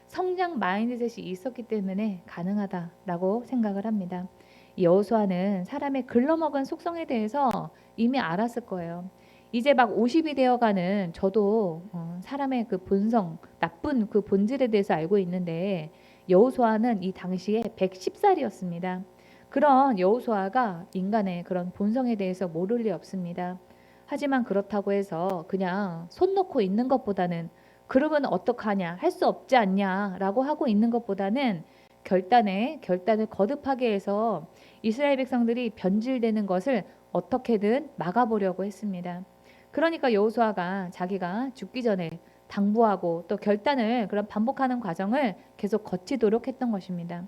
성장 마인드셋이 있었기 때문에 가능하다라고 생각을 합니다. 여호수아는 사람의 글러먹은 속성에 대해서 이미 알았을 거예요. 이제 막 50이 되어가는 저도 사람의 그 본성, 나쁜 그 본질에 대해서 알고 있는데 여호수아는 이 당시에 110살이었습니다. 그런 여호수아가 인간의 그런 본성에 대해서 모를 리 없습니다. 하지만 그렇다고 해서 그냥 손 놓고 있는 것보다는 그러면 어떡하냐, 할 수 없지 않냐라고 하고 있는 것보다는 결단을 거듭하게 해서 이스라엘 백성들이 변질되는 것을 어떻게든 막아보려고 했습니다. 그러니까 여호수아가 자기가 죽기 전에 당부하고 또 결단을 그런 반복하는 과정을 계속 거치도록 했던 것입니다.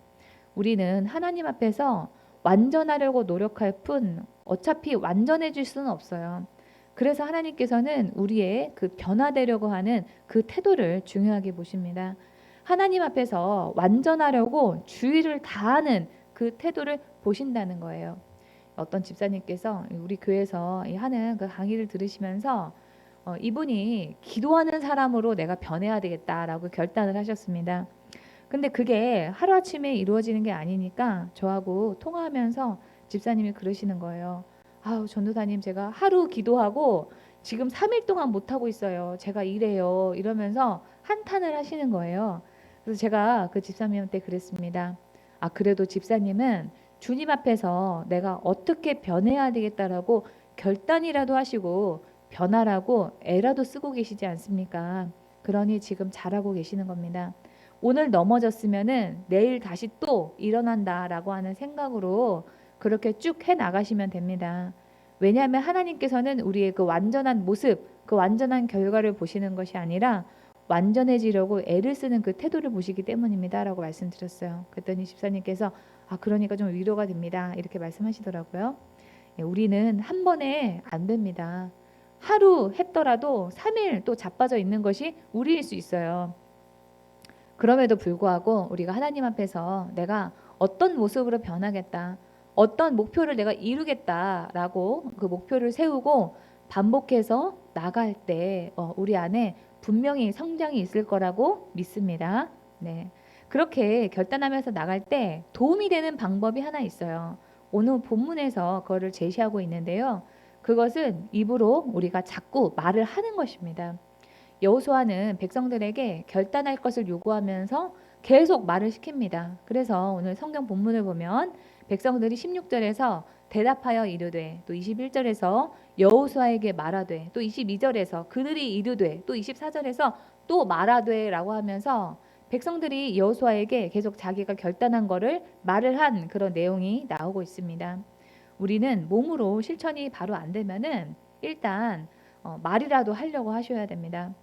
우리는 하나님 앞에서 완전하려고 노력할 뿐 어차피 완전해질 수는 없어요. 그래서 하나님께서는 우리의 그 변화되려고 하는 그 태도를 중요하게 보십니다. 하나님 앞에서 완전하려고 주의를 다하는 그 태도를 보신다는 거예요. 어떤 집사님께서 우리 교회에서 하는 그 강의를 들으시면서 이분이 기도하는 사람으로 내가 변해야 되겠다라고 결단을 하셨습니다. 근데 그게 하루아침에 이루어지는 게 아니니까 저하고 통화하면서 집사님이 그러시는 거예요. 아우 전도사님, 제가 하루 기도하고 지금 3일 동안 못하고 있어요. 제가 이래요. 이러면서 한탄을 하시는 거예요. 그래서 제가 그 집사님한테 그랬습니다. 아, 그래도 집사님은 주님 앞에서 내가 어떻게 변해야 되겠다라고 결단이라도 하시고 변화라고 애라도 쓰고 계시지 않습니까? 그러니 지금 잘하고 계시는 겁니다. 오늘 넘어졌으면은 내일 다시 또 일어난다라고 하는 생각으로 그렇게 쭉 해 나가시면 됩니다. 왜냐하면 하나님께서는 우리의 그 완전한 모습, 그 완전한 결과를 보시는 것이 아니라 완전해지려고 애를 쓰는 그 태도를 보시기 때문입니다라고 말씀드렸어요. 그랬더니 집사님께서 아, 그러니까 좀 위로가 됩니다. 이렇게 말씀하시더라고요. 우리는 한 번에 안 됩니다. 하루 했더라도 3일 또 자빠져 있는 것이 우리일 수 있어요. 그럼에도 불구하고 우리가 하나님 앞에서 내가 어떤 모습으로 변하겠다, 어떤 목표를 내가 이루겠다라고 그 목표를 세우고 반복해서 나갈 때 우리 안에 분명히 성장이 있을 거라고 믿습니다. 네. 그렇게 결단하면서 나갈 때 도움이 되는 방법이 하나 있어요. 오늘 본문에서 그거를 제시하고 있는데요. 그것은 입으로 우리가 자꾸 말을 하는 것입니다. 여호수아는 백성들에게 결단할 것을 요구하면서 계속 말을 시킵니다. 그래서 오늘 성경 본문을 보면 백성들이 16절에서 대답하여 이르되, 또 21절에서 여호수아에게 말하되, 또 22절에서 그들이 이르되, 또 24절에서 또 말하되라고 하면서 백성들이 여호수아에게 계속 자기가 결단한 거를 말을 한 그런 내용이 나오고 있습니다. 우리는 몸으로 실천이 바로 안 되면은 일단 말이라도 하려고 하셔야 됩니다.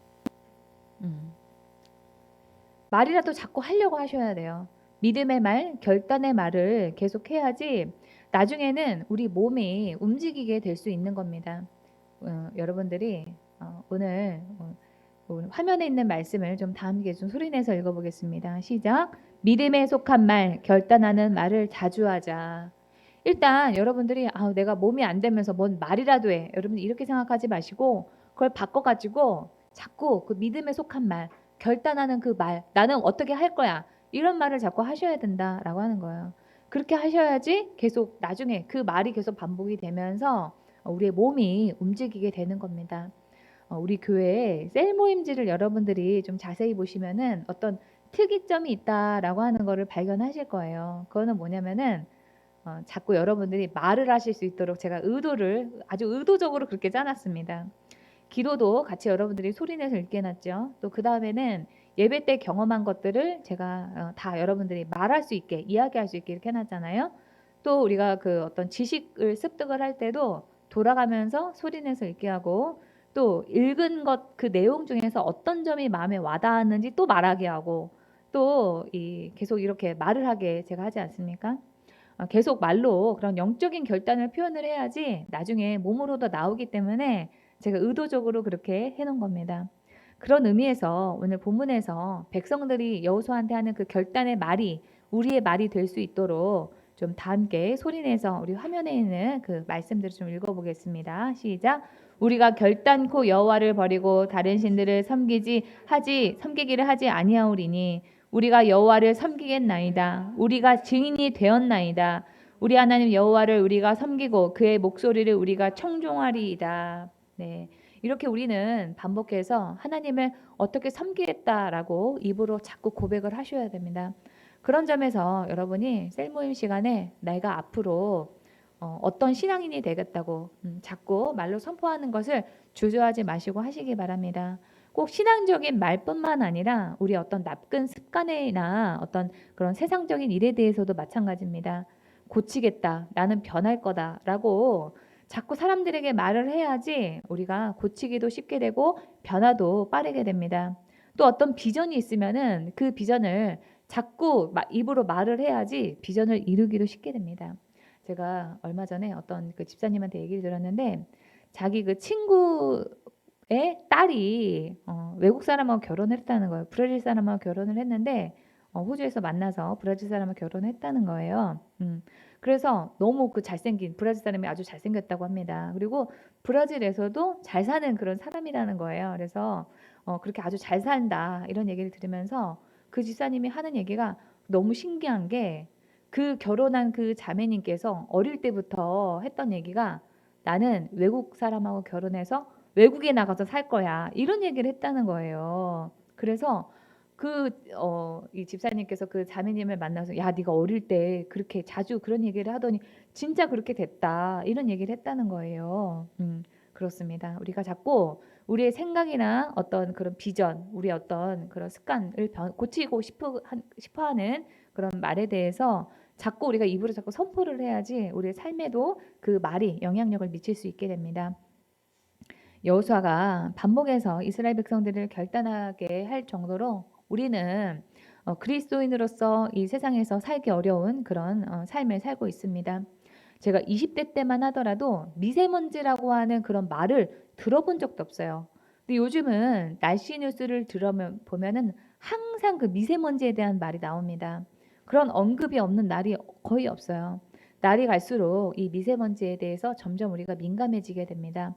말이라도 자꾸 하려고 하셔야 돼요. 믿음의 말, 결단의 말을 계속 해야지 나중에는 우리 몸이 움직이게 될 수 있는 겁니다. 여러분들이 오늘 화면에 있는 말씀을 좀 다 함께 좀 소리내서 읽어보겠습니다. 시작. 믿음에 속한 말, 결단하는 말을 자주 하자. 일단 여러분들이 내가 몸이 안 되면서 뭔 말이라도 해. 여러분 이렇게 생각하지 마시고 그걸 바꿔가지고 자꾸 그 믿음에 속한 말, 결단하는 그 말, 나는 어떻게 할 거야. 이런 말을 자꾸 하셔야 된다라고 하는 거예요. 그렇게 하셔야지 계속 나중에 그 말이 계속 반복이 되면서 우리의 몸이 움직이게 되는 겁니다. 우리 교회에 셀 모임지를 여러분들이 좀 자세히 보시면은 어떤 특이점이 있다라고 하는 거를 발견하실 거예요. 그거는 뭐냐면은 자꾸 여러분들이 말을 하실 수 있도록 제가 아주 의도적으로 그렇게 짜놨습니다. 기도도 같이 여러분들이 소리내서 읽게 해놨죠. 또 그 다음에는 예배 때 경험한 것들을 제가 다 여러분들이 말할 수 있게, 이야기할 수 있게 이렇게 해놨잖아요. 또 우리가 그 어떤 지식을 습득을 할 때도 돌아가면서 소리내서 읽게 하고, 또 읽은 것 그 내용 중에서 어떤 점이 마음에 와닿았는지 또 말하게 하고, 또 계속 이렇게 말을 하게 제가 하지 않습니까? 계속 말로 그런 영적인 결단을 표현을 해야지 나중에 몸으로도 나오기 때문에 제가 의도적으로 그렇게 해놓은 겁니다. 그런 의미에서 오늘 본문에서 백성들이 여호수아한테 하는 그 결단의 말이 우리의 말이 될 수 있도록 좀 다 함께 소리내서 우리 화면에 있는 그 말씀들을 좀 읽어보겠습니다. 시작. 우리가 결단코 여호와를 버리고 다른 신들을 섬기기를 하지 아니하오리니 우리가 여호와를 섬기겠나이다. 우리가 증인이 되었나이다. 우리 하나님 여호와를 우리가 섬기고 그의 목소리를 우리가 청종하리이다. 네. 이렇게 우리는 반복해서 하나님을 어떻게 섬기겠다라고 입으로 자꾸 고백을 하셔야 됩니다. 그런 점에서 여러분이 셀 모임 시간에 내가 앞으로 어떤 신앙인이 되겠다고 자꾸 말로 선포하는 것을 주저하지 마시고 하시기 바랍니다. 꼭 신앙적인 말뿐만 아니라 우리 어떤 나쁜 습관이나 어떤 그런 세상적인 일에 대해서도 마찬가지입니다. 고치겠다, 나는 변할 거다라고 자꾸 사람들에게 말을 해야지 우리가 고치기도 쉽게 되고 변화도 빠르게 됩니다. 또 어떤 비전이 있으면은 그 비전을 자꾸 입으로 말을 해야지 비전을 이루기도 쉽게 됩니다. 제가 얼마 전에 어떤 그 집사님한테 얘기를 들었는데 자기 그 친구의 딸이 외국 사람하고 결혼했다는 거예요. 브라질 사람하고 결혼을 했는데 호주에서 만나서 브라질 사람하고 결혼했다는 거예요. 그래서 너무 그 잘생긴 브라질 사람이 아주 잘생겼다고 합니다. 그리고 브라질에서도 잘 사는 그런 사람이라는 거예요. 그래서 그렇게 아주 잘 산다 이런 얘기를 들으면서 그 집사님이 하는 얘기가 너무 신기한 게 그 결혼한 그 자매님께서 어릴 때부터 했던 얘기가 나는 외국 사람하고 결혼해서 외국에 나가서 살 거야 이런 얘기를 했다는 거예요. 그래서 이 집사님께서 그 자매님을 만나서 야 네가 어릴 때 그렇게 자주 그런 얘기를 하더니 진짜 그렇게 됐다 이런 얘기를 했다는 거예요. 그렇습니다. 우리가 자꾸 우리의 생각이나 어떤 그런 비전, 우리 어떤 그런 습관을 고치고 싶어하는 그런 말에 대해서 자꾸 우리가 입으로 자꾸 선포를 해야지 우리의 삶에도 그 말이 영향력을 미칠 수 있게 됩니다. 여호수아가 반복해서 이스라엘 백성들을 결단하게 할 정도로 우리는 그리스도인으로서 이 세상에서 살기 어려운 그런 삶을 살고 있습니다. 제가 20대 때만 하더라도 미세먼지라고 하는 그런 말을 들어본 적도 없어요. 근데 요즘은 날씨 뉴스를 보면은 항상 그 미세먼지에 대한 말이 나옵니다. 그런 언급이 없는 날이 거의 없어요. 날이 갈수록 이 미세먼지에 대해서 점점 우리가 민감해지게 됩니다.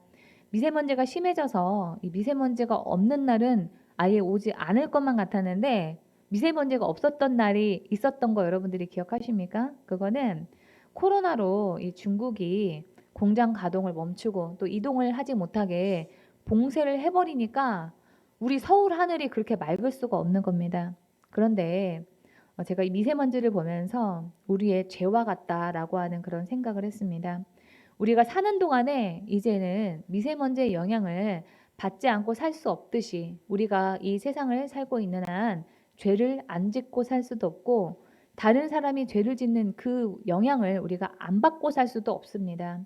미세먼지가 심해져서 이 미세먼지가 없는 날은 아예 오지 않을 것만 같았는데 미세먼지가 없었던 날이 있었던 거 여러분들이 기억하십니까? 그거는 코로나로 이 중국이 공장 가동을 멈추고 또 이동을 하지 못하게 봉쇄를 해버리니까 우리 서울 하늘이 그렇게 맑을 수가 없는 겁니다. 그런데 제가 이 미세먼지를 보면서 우리의 죄와 같다라고 하는 그런 생각을 했습니다. 우리가 사는 동안에 이제는 미세먼지의 영향을 받지 않고 살 수 없듯이 우리가 이 세상을 살고 있는 한 죄를 안 짓고 살 수도 없고 다른 사람이 죄를 짓는 그 영향을 우리가 안 받고 살 수도 없습니다.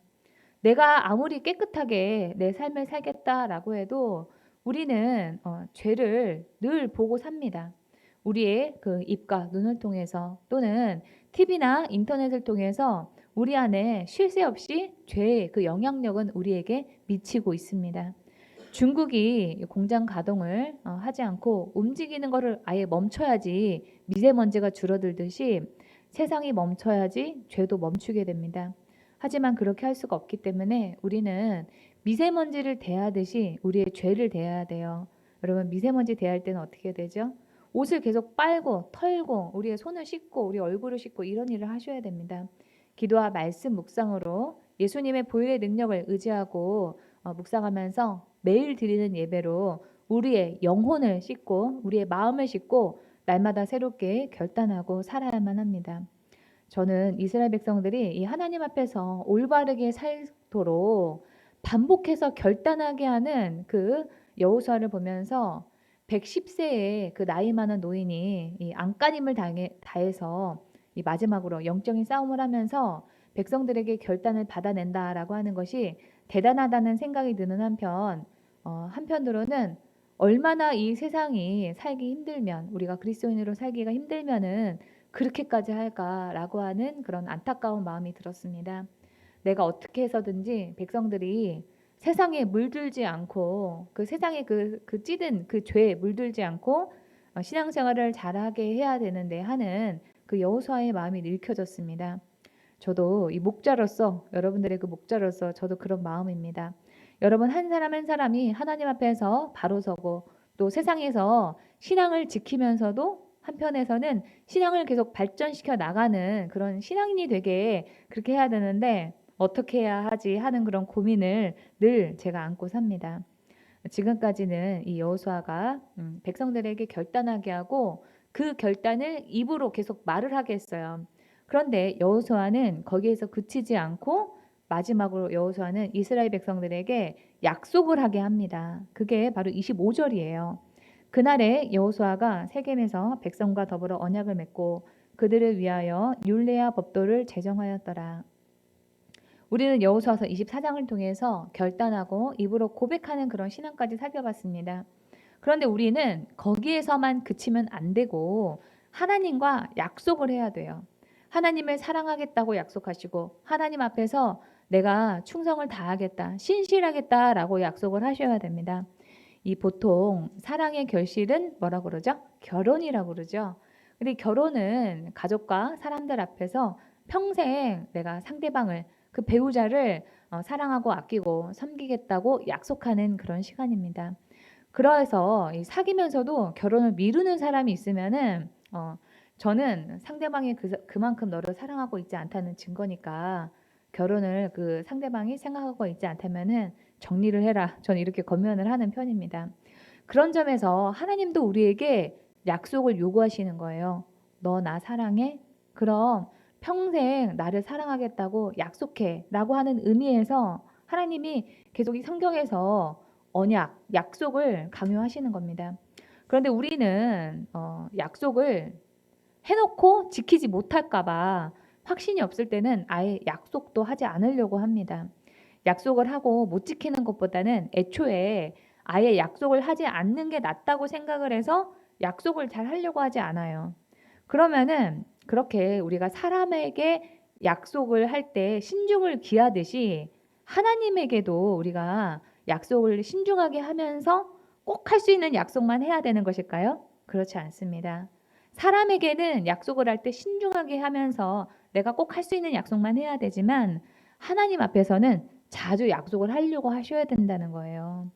내가 아무리 깨끗하게 내 삶을 살겠다라고 해도 우리는 죄를 늘 보고 삽니다. 우리의 그 입과 눈을 통해서 또는 TV나 인터넷을 통해서 우리 안에 쉴 새 없이 죄의 그 영향력은 우리에게 미치고 있습니다. 중국이 공장 가동을 하지 않고 움직이는 것을 아예 멈춰야지 미세먼지가 줄어들듯이 세상이 멈춰야지 죄도 멈추게 됩니다. 하지만 그렇게 할 수가 없기 때문에 우리는 미세먼지를 대하듯이 우리의 죄를 대해야 돼요. 여러분 미세먼지 대할 때는 어떻게 되죠? 옷을 계속 빨고 털고 우리의 손을 씻고 우리 얼굴을 씻고 이런 일을 하셔야 됩니다. 기도와 말씀 묵상으로 예수님의 보혈의 능력을 의지하고 묵상하면서 매일 드리는 예배로 우리의 영혼을 씻고 우리의 마음을 씻고 날마다 새롭게 결단하고 살아야만 합니다. 저는 이스라엘 백성들이 이 하나님 앞에서 올바르게 살도록 반복해서 결단하게 하는 그 여호수아를 보면서 110세의 그 나이 많은 노인이 이 안간힘을 다해서 이 마지막으로 영적인 싸움을 하면서 백성들에게 결단을 받아낸다라고 하는 것이 대단하다는 생각이 드는 한편으로는 얼마나 이 세상이 살기 힘들면 우리가 그리스도인으로 살기가 힘들면은 그렇게까지 할까라고 하는 그런 안타까운 마음이 들었습니다. 내가 어떻게 해서든지 백성들이 세상에 물들지 않고 그 세상에 그 찌든 그 죄에 물들지 않고 신앙생활을 잘하게 해야 되는데 하는 그 여호수아의 마음이 읽혀졌습니다. 저도 이 목자로서 여러분들의 그 목자로서 저도 그런 마음입니다. 여러분 한 사람 한 사람이 하나님 앞에서 바로 서고 또 세상에서 신앙을 지키면서도 한편에서는 신앙을 계속 발전시켜 나가는 그런 신앙인이 되게 그렇게 해야 되는데 어떻게 해야 하지 하는 그런 고민을 늘 제가 안고 삽니다. 지금까지는 이 여호수아가 백성들에게 결단하게 하고 그 결단을 입으로 계속 말을 하게 했어요. 그런데 여호수아는 거기에서 그치지 않고 마지막으로 여호수아는 이스라엘 백성들에게 약속을 하게 합니다. 그게 바로 25절이에요. 그날에 여호수아가 세겜에서 백성과 더불어 언약을 맺고 그들을 위하여 율례와 법도를 제정하였더라. 우리는 여호수아서 24장을 통해서 결단하고 입으로 고백하는 그런 신앙까지 살펴봤습니다. 그런데 우리는 거기에서만 그치면 안 되고 하나님과 약속을 해야 돼요. 하나님을 사랑하겠다고 약속하시고 하나님 앞에서 내가 충성을 다하겠다, 신실하겠다라고 약속을 하셔야 됩니다. 이 보통 사랑의 결실은 뭐라고 그러죠? 결혼이라고 그러죠. 근데 결혼은 가족과 사람들 앞에서 평생 내가 상대방을 그 배우자를 사랑하고 아끼고 섬기겠다고 약속하는 그런 시간입니다. 그래서 이 사귀면서도 결혼을 미루는 사람이 있으면은 저는 상대방이 그만큼 너를 사랑하고 있지 않다는 증거니까 결혼을 그 상대방이 생각하고 있지 않다면은 정리를 해라. 저는 이렇게 권면을 하는 편입니다. 그런 점에서 하나님도 우리에게 약속을 요구하시는 거예요. 너 나 사랑해? 그럼 평생 나를 사랑하겠다고 약속해 라고 하는 의미에서 하나님이 계속 이 성경에서 언약, 약속을 강요하시는 겁니다. 그런데 우리는 약속을 해놓고 지키지 못할까 봐 확신이 없을 때는 아예 약속도 하지 않으려고 합니다. 약속을 하고 못 지키는 것보다는 애초에 아예 약속을 하지 않는 게 낫다고 생각을 해서 약속을 잘 하려고 하지 않아요. 그러면은 그렇게 우리가 사람에게 약속을 할 때 신중을 기하듯이 하나님에게도 우리가 약속을 신중하게 하면서 꼭 할 수 있는 약속만 해야 되는 것일까요? 그렇지 않습니다. 사람에게는 약속을 할 때 신중하게 하면서 내가 꼭 할 수 있는 약속만 해야 되지만 하나님 앞에서는 자주 약속을 하려고 하셔야 된다는 거예요.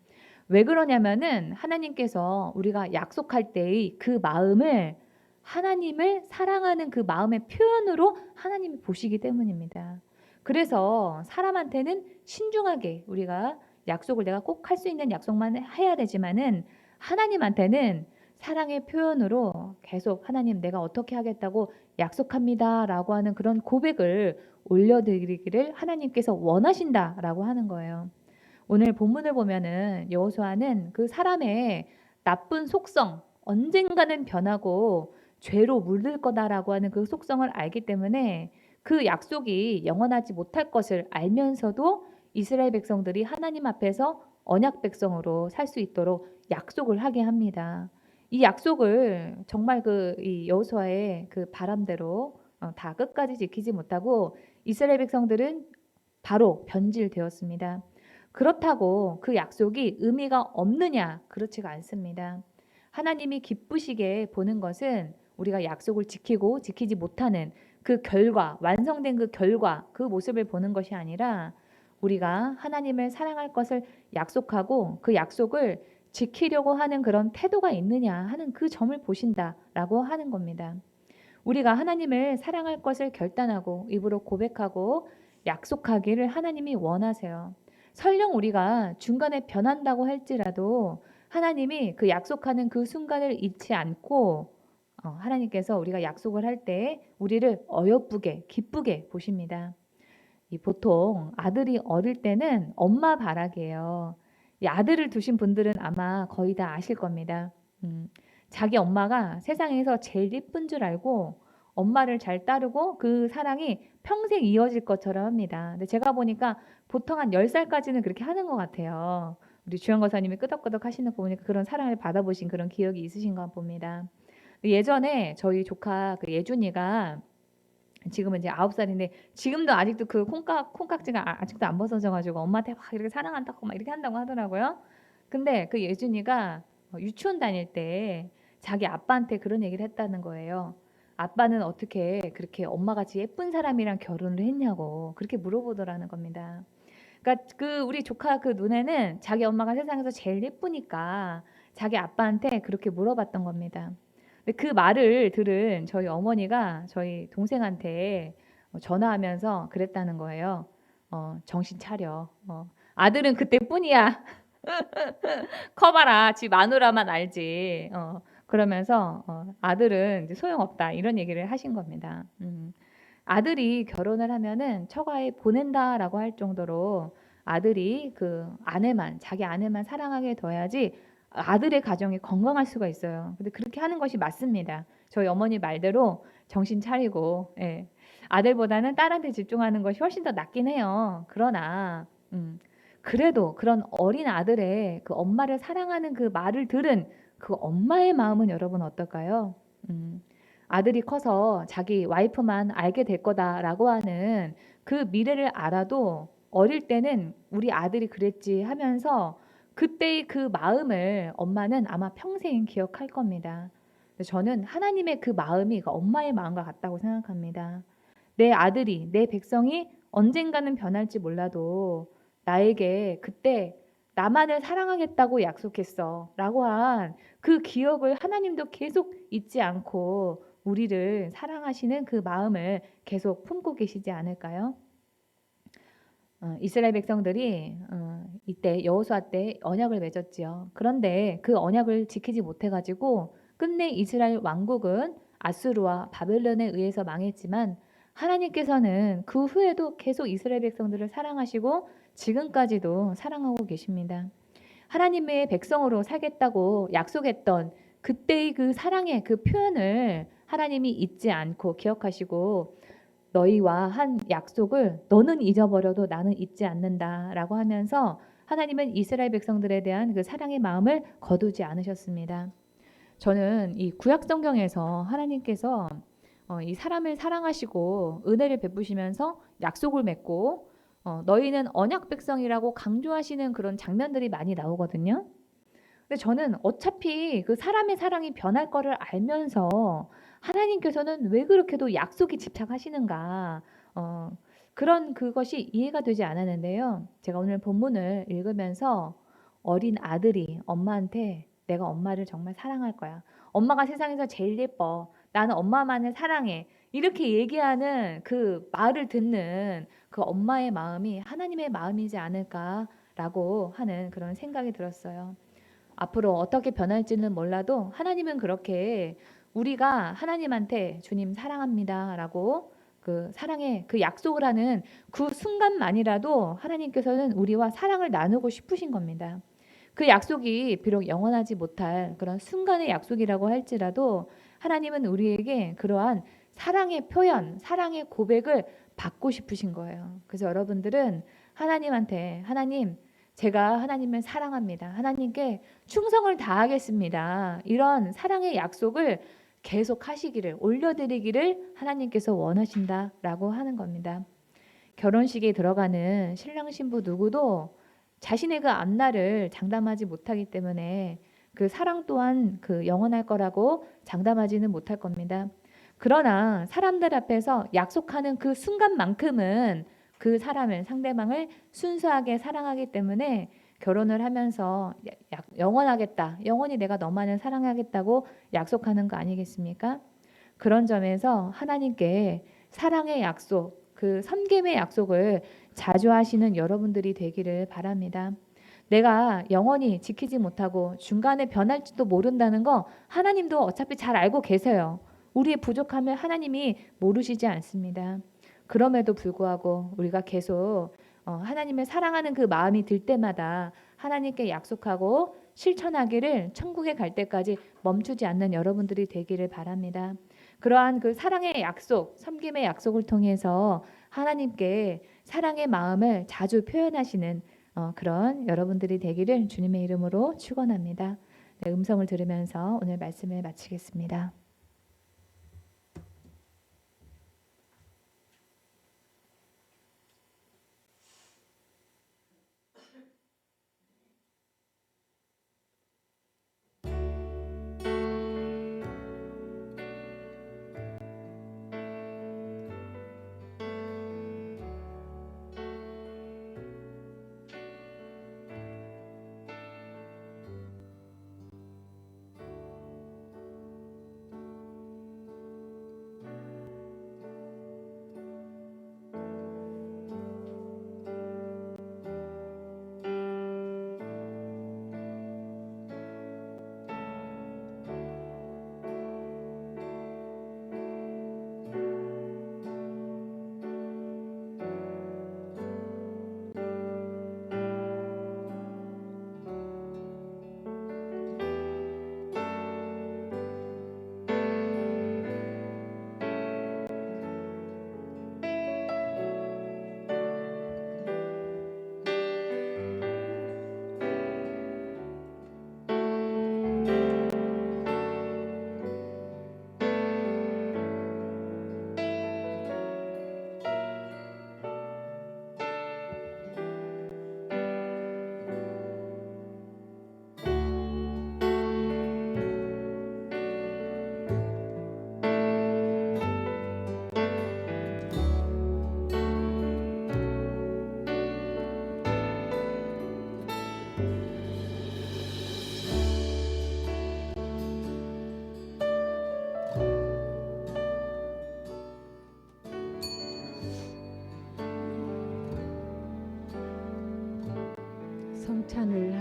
왜 그러냐면은 하나님께서 우리가 약속할 때의 그 마음을 하나님을 사랑하는 그 마음의 표현으로 하나님이 보시기 때문입니다. 그래서 사람한테는 신중하게 우리가 약속을 내가 꼭 할 수 있는 약속만 해야 되지만은 하나님한테는 사랑의 표현으로 계속 하나님 내가 어떻게 하겠다고 약속합니다라고 하는 그런 고백을 올려드리기를 하나님께서 원하신다라고 하는 거예요. 오늘 본문을 보면은 여호수아는 그 사람의 나쁜 속성 언젠가는 변하고 죄로 물들 거다라고 하는 그 속성을 알기 때문에 그 약속이 영원하지 못할 것을 알면서도 이스라엘 백성들이 하나님 앞에서 언약 백성으로 살 수 있도록 약속을 하게 합니다. 이 약속을 정말 이 여호수아의 그 바람대로 다 끝까지 지키지 못하고 이스라엘 백성들은 바로 변질되었습니다. 그렇다고 그 약속이 의미가 없느냐? 그렇지가 않습니다. 하나님이 기쁘시게 보는 것은 우리가 약속을 지키고 지키지 못하는 그 결과, 완성된 그 결과, 그 모습을 보는 것이 아니라 우리가 하나님을 사랑할 것을 약속하고 그 약속을 지키려고 하는 그런 태도가 있느냐 하는 그 점을 보신다라고 하는 겁니다. 우리가 하나님을 사랑할 것을 결단하고 입으로 고백하고 약속하기를 하나님이 원하세요. 설령 우리가 중간에 변한다고 할지라도 하나님이 그 약속하는 그 순간을 잊지 않고 하나님께서 우리가 약속을 할 때 우리를 어여쁘게 기쁘게 보십니다. 이 보통 아들이 어릴 때는 엄마 바라기예요. 이 아들을 두신 분들은 아마 거의 다 아실 겁니다. 자기 엄마가 세상에서 제일 예쁜 줄 알고 엄마를 잘 따르고 그 사랑이 평생 이어질 것처럼 합니다. 근데 제가 보니까 보통 한 10살까지는 그렇게 하는 것 같아요. 우리 주영 거사님이 끄덕끄덕 하시는 거 보니까 그런 사랑을 받아보신 그런 기억이 있으신가 봅니다. 예전에 저희 조카 그 예준이가 지금은 이제 9살인데 지금도 아직도 그 콩깍지가 아직도 안 벗어져가지고 엄마한테 막 이렇게 사랑한다고 막 이렇게 한다고 하더라고요. 근데 그 예준이가 유치원 다닐 때 자기 아빠한테 그런 얘기를 했다는 거예요. 아빠는 어떻게 그렇게 엄마같이 예쁜 사람이랑 결혼을 했냐고 그렇게 물어보더라는 겁니다. 그러니까 그 우리 조카 그 눈에는 자기 엄마가 세상에서 제일 예쁘니까 자기 아빠한테 그렇게 물어봤던 겁니다. 근데 그 말을 들은 저희 어머니가 저희 동생한테 전화하면서 그랬다는 거예요. 정신 차려. 아들은 그때뿐이야. 커봐라. 지 마누라만 알지. 그러면서 아들은 이제 소용없다. 이런 얘기를 하신 겁니다. 아들이 결혼을 하면은 처가에 보낸다라고 할 정도로 아들이 그 아내만, 자기 아내만 사랑하게 둬야지 아들의 가정이 건강할 수가 있어요. 근데 그렇게 하는 것이 맞습니다. 저희 어머니 말대로 정신 차리고, 예. 아들보다는 딸한테 집중하는 것이 훨씬 더 낫긴 해요. 그러나, 그래도 그런 어린 아들의 그 엄마를 사랑하는 그 말을 들은 그 엄마의 마음은 여러분 어떨까요? 아들이 커서 자기 와이프만 알게 될 거다라고 하는 그 미래를 알아도 어릴 때는 우리 아들이 그랬지 하면서 그때의 그 마음을 엄마는 아마 평생 기억할 겁니다. 저는 하나님의 그 마음이 그 엄마의 마음과 같다고 생각합니다. 내 아들이, 내 백성이 언젠가는 변할지 몰라도 나에게 그때 나만을 사랑하겠다고 약속했어 라고 한 그 기억을 하나님도 계속 잊지 않고 우리를 사랑하시는 그 마음을 계속 품고 계시지 않을까요? 이스라엘 백성들이 이때 여호수아 때 언약을 맺었지요. 그런데 그 언약을 지키지 못해가지고 끝내 이스라엘 왕국은 아수르와 바벨론에 의해서 망했지만 하나님께서는 그 후에도 계속 이스라엘 백성들을 사랑하시고 지금까지도 사랑하고 계십니다. 하나님의 백성으로 살겠다고 약속했던 그때의 그 사랑의 그 표현을 하나님이 잊지 않고 기억하시고 너희와 한 약속을 너는 잊어버려도 나는 잊지 않는다라고 하면서 하나님은 이스라엘 백성들에 대한 그 사랑의 마음을 거두지 않으셨습니다. 저는 이 구약 성경에서 하나님께서 이 사람을 사랑하시고 은혜를 베푸시면서 약속을 맺고 너희는 언약 백성이라고 강조하시는 그런 장면들이 많이 나오거든요. 근데 저는 어차피 그 사람의 사랑이 변할 거를 알면서 하나님께서는 왜 그렇게도 약속에 집착하시는가 그런 그것이 이해가 되지 않았는데요. 제가 오늘 본문을 읽으면서 어린 아들이 엄마한테 내가 엄마를 정말 사랑할 거야. 엄마가 세상에서 제일 예뻐. 나는 엄마만을 사랑해. 이렇게 얘기하는 그 말을 듣는 그 엄마의 마음이 하나님의 마음이지 않을까라고 하는 그런 생각이 들었어요. 앞으로 어떻게 변할지는 몰라도 하나님은 그렇게 우리가 하나님한테 주님 사랑합니다라고 그 사랑의 그 약속을 하는 그 순간만이라도 하나님께서는 우리와 사랑을 나누고 싶으신 겁니다. 그 약속이 비록 영원하지 못할 그런 순간의 약속이라고 할지라도 하나님은 우리에게 그러한 사랑의 표현, 사랑의 고백을 받고 싶으신 거예요. 그래서 여러분들은 하나님한테 하나님 제가 하나님을 사랑합니다. 하나님께 충성을 다하겠습니다. 이런 사랑의 약속을 계속 하시기를 올려드리기를 하나님께서 원하신다라고 하는 겁니다. 결혼식에 들어가는 신랑 신부 누구도 자신의 그 앞날을 장담하지 못하기 때문에 그 사랑 또한 그 영원할 거라고 장담하지는 못할 겁니다. 그러나 사람들 앞에서 약속하는 그 순간만큼은 그 사람을 상대방을 순수하게 사랑하기 때문에 결혼을 하면서 영원하겠다. 영원히 내가 너만을 사랑하겠다고 약속하는 거 아니겠습니까? 그런 점에서 하나님께 사랑의 약속, 그 섬김의 약속을 자주 하시는 여러분들이 되기를 바랍니다. 내가 영원히 지키지 못하고 중간에 변할지도 모른다는 거 하나님도 어차피 잘 알고 계세요. 우리의 부족함을 하나님이 모르시지 않습니다. 그럼에도 불구하고 우리가 계속 하나님을 사랑하는 그 마음이 들 때마다 하나님께 약속하고 실천하기를 천국에 갈 때까지 멈추지 않는 여러분들이 되기를 바랍니다. 그러한 그 사랑의 약속, 섬김의 약속을 통해서 하나님께 사랑의 마음을 자주 표현하시는 그런 여러분들이 되기를 주님의 이름으로 축원합니다. 네, 음성을 들으면서 오늘 말씀을 마치겠습니다.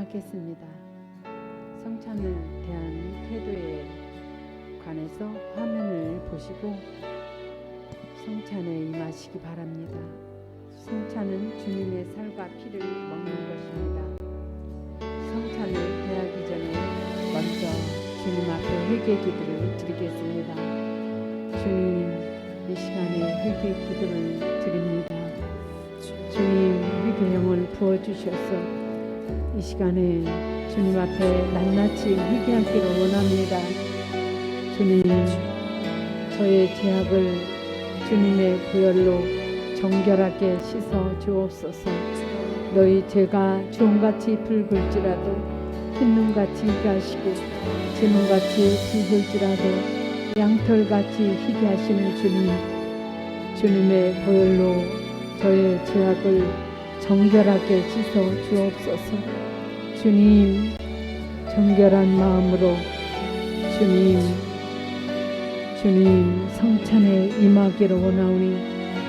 하겠습니다. 성찬을 대한 태도에 관해서 화면을 보시고 성찬에 임하시기 바랍니다. 성찬은 주님의 살과 피를 먹는 것입니다. 성찬을 대하기 전에 먼저 주님 앞에 회개 기도를 드리겠습니다. 주님, 이 시간에 회개 기도를 드립니다. 주님, 회개 영을 부어주셔서 이 시간에 주님 앞에 낱낱이 회개하기를 원합니다. 주님, 저의 죄악을 주님의 보혈로 정결하게 씻어 주옵소서. 너희 죄가 주홍같이 붉을지라도 흰눈같이 희게 하시고 진홍같이 붉을지라도 양털같이 희게 하시는 주님, 주님의 보혈로 저의 죄악을 정결하게 씻어 주옵소서. 주님, 정결한 마음으로 주님 성찬에 임하기를 원하오니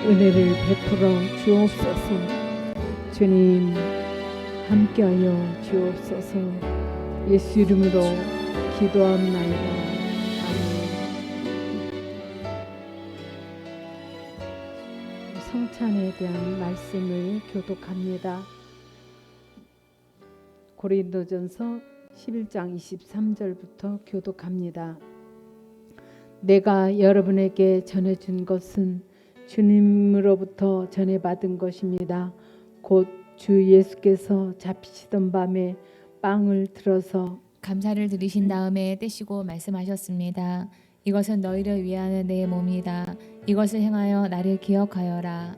은혜를 베풀어 주옵소서. 주님, 함께하여 주옵소서. 예수 이름으로 기도합나이다. 아멘. 성찬에 대한 말씀을 교독합니다. 고린도전서 11장 23절부터 교독합니다. 내가 여러분에게 전해준 것은 주님으로부터 전해받은 것입니다. 곧 주 예수께서 잡히시던 밤에 빵을 들어서 감사를 드리신 다음에 떼시고 말씀하셨습니다. 이것은 너희를 위하는 내 몸이다. 이것을 행하여 나를 기억하여라.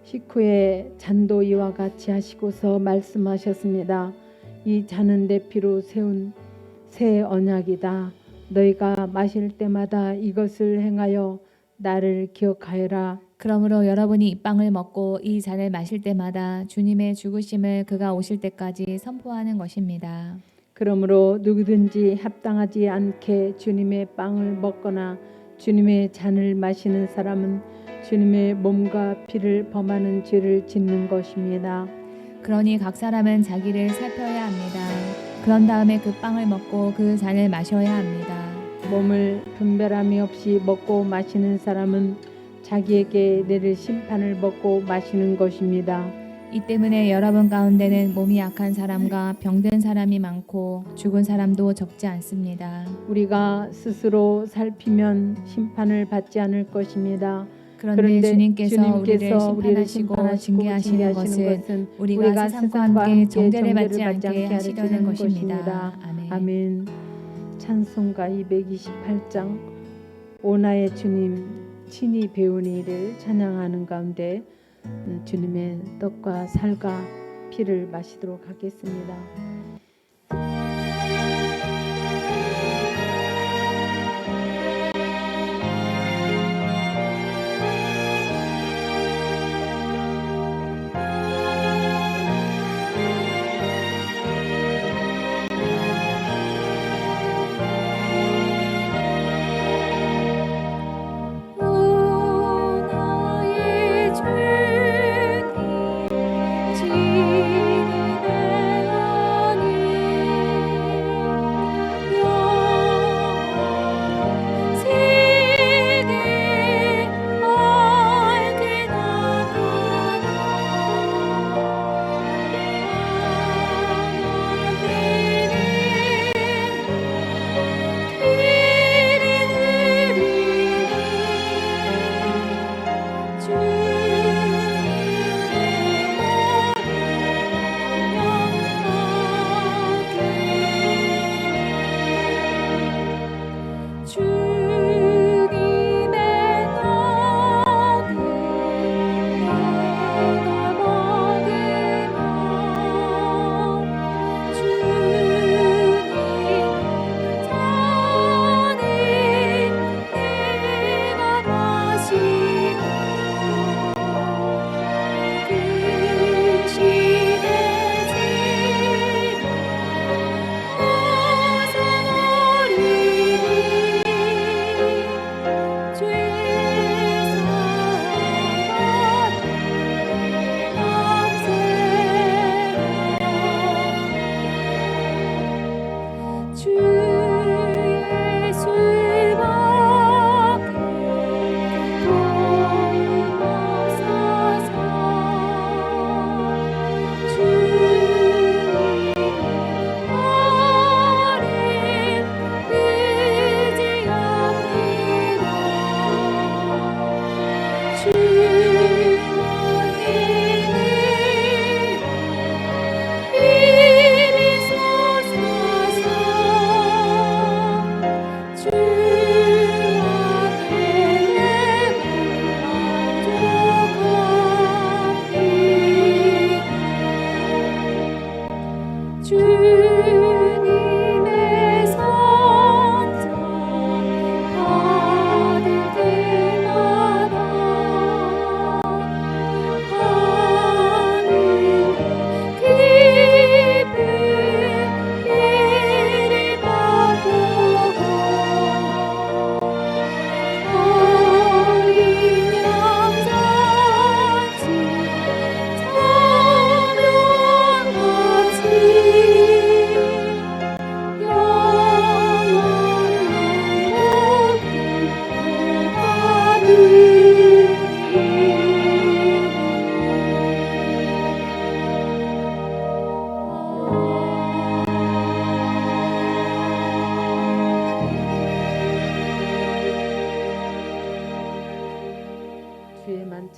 식후에 잔도 이와 같이 하시고서 말씀하셨습니다. 이 잔은 내 피로 세운 새 언약이다. 너희가 마실 때마다 이것을 행하여 나를 기억하여라. 그러므로 여러분이 이 빵을 먹고 이 잔을 마실 때마다 주님의 죽으심을 그가 오실 때까지 선포하는 것입니다. 그러므로 누구든지 합당하지 않게 주님의 빵을 먹거나 주님의 잔을 마시는 사람은 주님의 몸과 피를 범하는 죄를 짓는 것입니다. 그러니 각 사람은 자기를 살펴야 합니다. 그런 다음에 그 빵을 먹고 그 잔을 마셔야 합니다. 몸을 분별함이 없이 먹고 마시는 사람은 자기에게 내릴 심판을 먹고 마시는 것입니다. 이 때문에 여러분 가운데는 몸이 약한 사람과 병든 사람이 많고 죽은 사람도 적지 않습니다. 우리가 스스로 살피면 심판을 받지 않을 것입니다. 그런데 주님께서 우리를 심판하시고 징계하시는 것은 우리가 세상과 함께 정죄를 받지 않게 하시려는 것입니다. 아멘. 찬송가 228장 오나의 주님 친히 배운 이를 찬양하는 가운데 주님의 떡과 살과 피를 마시도록 하겠습니다. 나의 죄 지는 내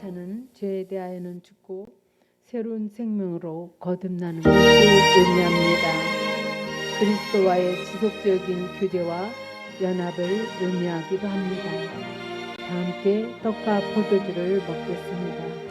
자는 죄에 대하여는 죽고 새로운 생명으로 거듭나는 것을 의미합니다. 그리스도와의 지속적인 교제와 연합을 의미하기도 합니다. 다 함께 떡과 포도주를 먹겠습니다.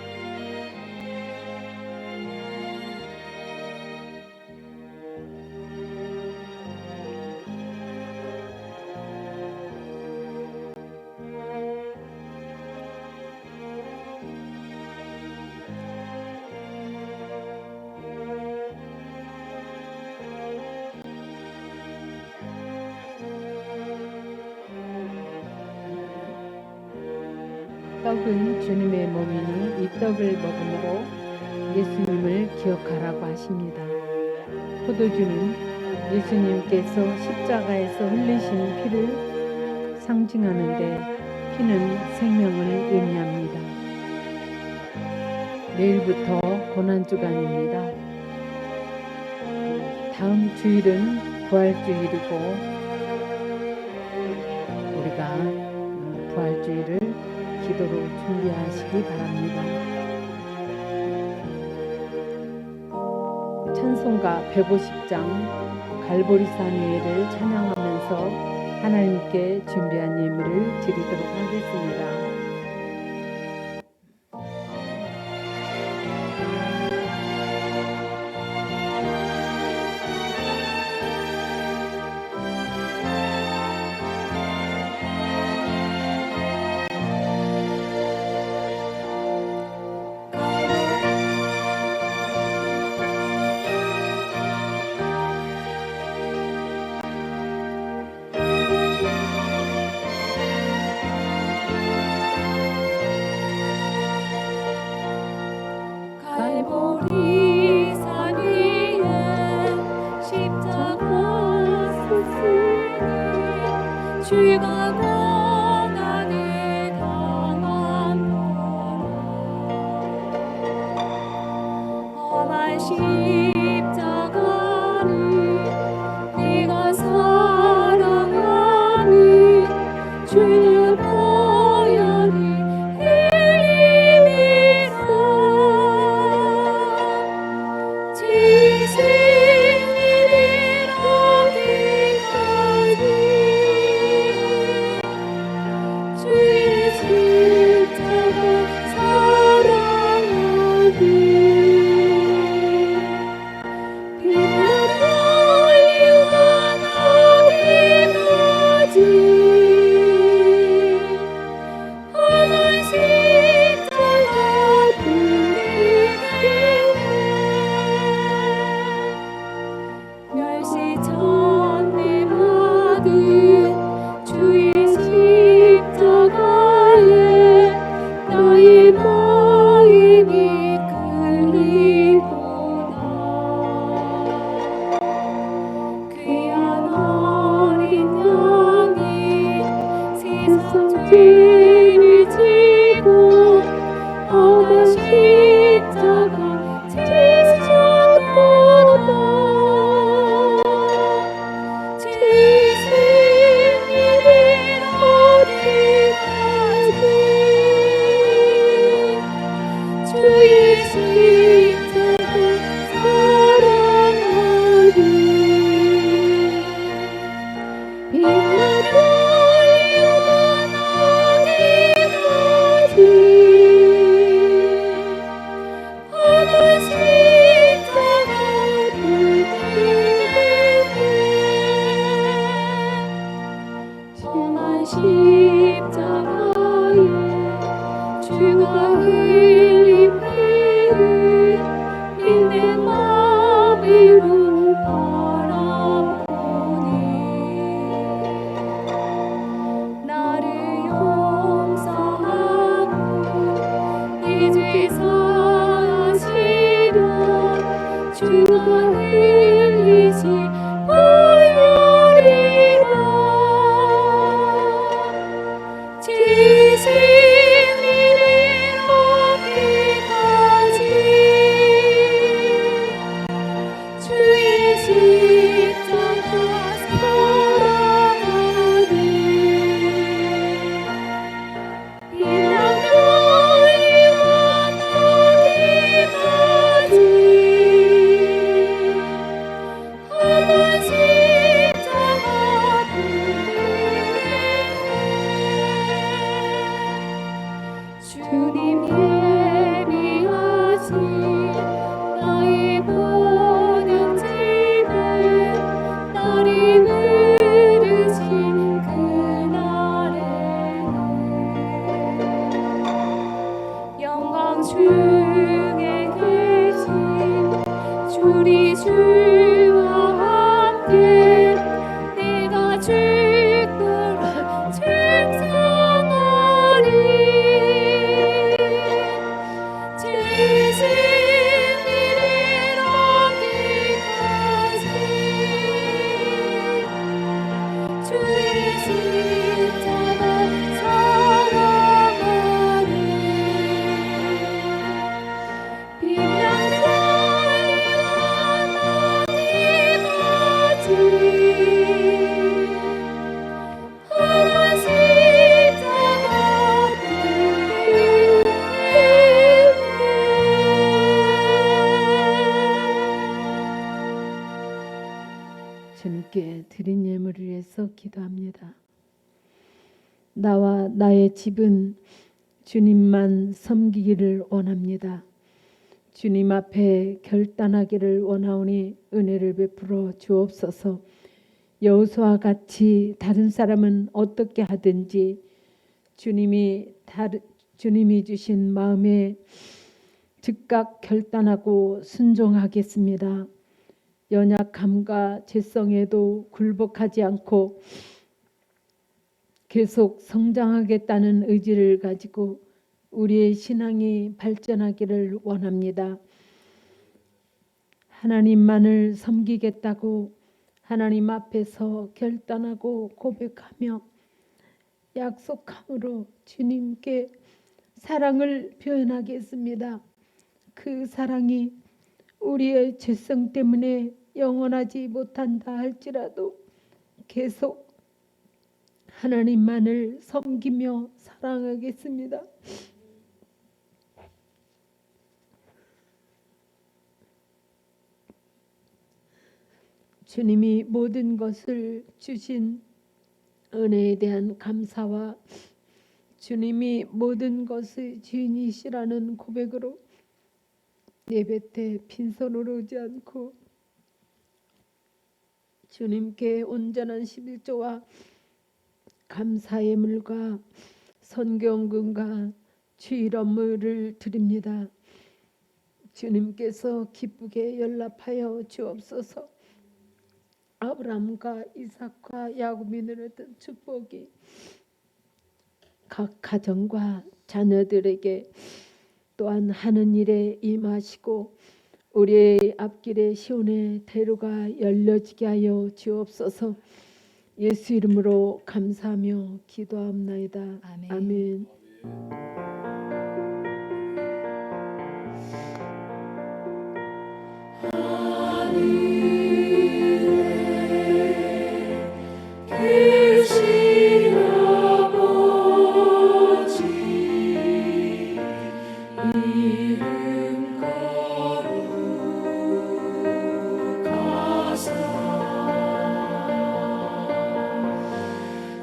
떡은 주님의 몸이니 이 떡을 먹음으로 예수님을 기억하라고 하십니다. 포도주는 예수님께서 십자가에서 흘리신 피를 상징하는데 피는 생명을 의미합니다. 내일부터 고난주간입니다. 다음 주일은 부활주일이고 우리가 부활주일을 기도로 준비하시기 바랍니다. 찬송가 150장 갈보리산 위에를 찬양하면서 하나님께 준비한 예물을 드리도록 하겠습니다. 갈보리산 위에 십자가 섰으니 주가 고난을 당한 험한 십자가를 네가 사랑하니 주는 보혈이 흘림이라 지생일을 어디까지 주의 십자가 사랑하니 피가 흘리면 어디까지 험한 십자가 멸시전에 받은 주의 십자가에 나의 마음이 끌리도다. 귀한 어린 양이 세상 죄를 지고 험한 십자가 지셨도다. 지생일을 어디까지 주의 십자가 사랑하니 빛나 보이면 어디까지 험한 십자가 험한 십자가에 주가 흘린 피를 내 마음으로 바라보니 나를 용서하고 내 죄 사하시려 주가 흘리신 보혈이라 지생일을 주님께 드린 예물을 위해서 기도합니다. 나와 나의 집은 주님만 섬기기를 원합니다. 주님 앞에 결단하기를 원하오니 은혜를 베풀어 주옵소서. 여호수아와 같이 다른 사람은 어떻게 하든지 주님이 주신 마음에 즉각 결단하고 순종하겠습니다. 연약함과 죄성에도 굴복하지 않고 계속 성장하겠다는 의지를 가지고 우리의 신앙이 발전하기를 원합니다. 하나님만을 섬기겠다고 하나님 앞에서 결단하고 고백하며 약속함으로 주님께 사랑을 표현하겠습니다. 그 사랑이 우리의 죄성 때문에 영원하지 못한다 할지라도 계속 하나님만을 섬기며 사랑하겠습니다. 주님이 모든 것을 주신 은혜에 대한 감사와 주님이 모든 것의 주인이시라는 고백으로 예배 때 빈손으로 오지 않고 주님께 온전한 11조와 감사의 물과 선경금과 주일언물을 드립니다. 주님께서 기쁘게 연락하여 주옵소서. 아브라함과 이삭과 야곱이 누렸던 축복이 각 가정과 자녀들에게 또한 하는 일에 임하시고 우리의 앞길에 시온의 대로가 열려지게 하여 주옵소서. 예수 이름으로 감사하며 기도합나이다. 아멘. 아멘. 계신 아버지 이름 거룩하사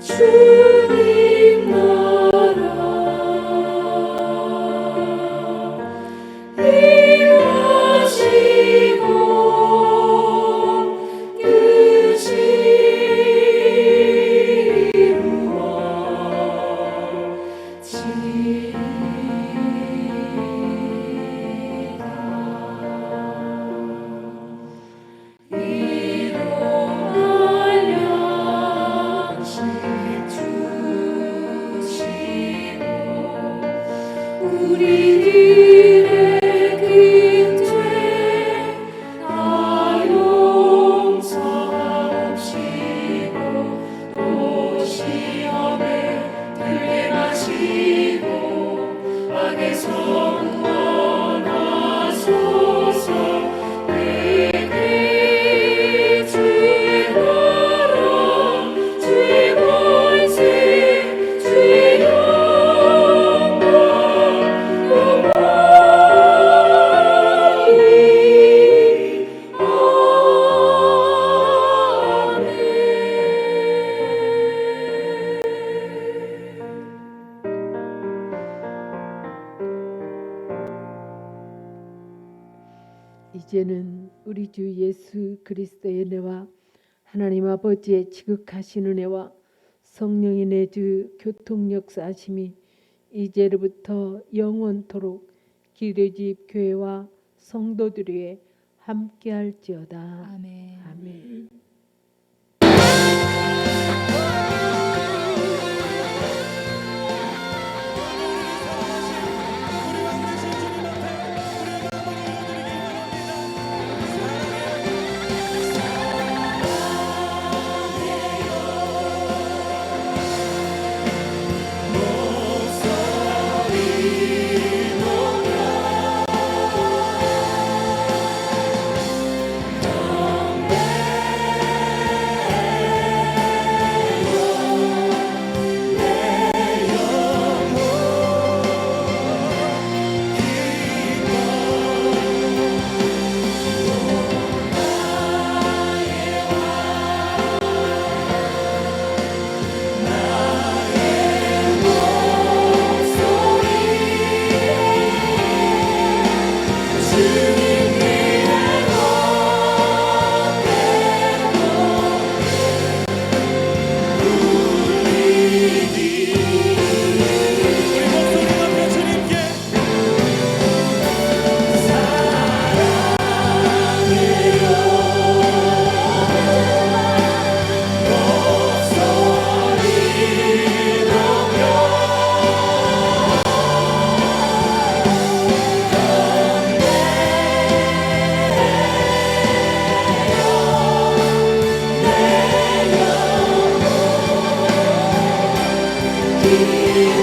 주님 나라 임하시고 뜻이 우리들의 빈죄 다 용서하옵시고 또 시험에 들게 마시고 악에서 구원하소서. 내게 주의 나라 주의 권세 주의 영광 이제는 우리 주 예수 그리스도의 은혜와 하나님 아버지의 지극하신 은혜와 성령의 내주 교통 역사하심이 이제로부터 영원토록 기대집 교회와 성도들 위에 함께할지어다. 아멘. 아멘. 울리기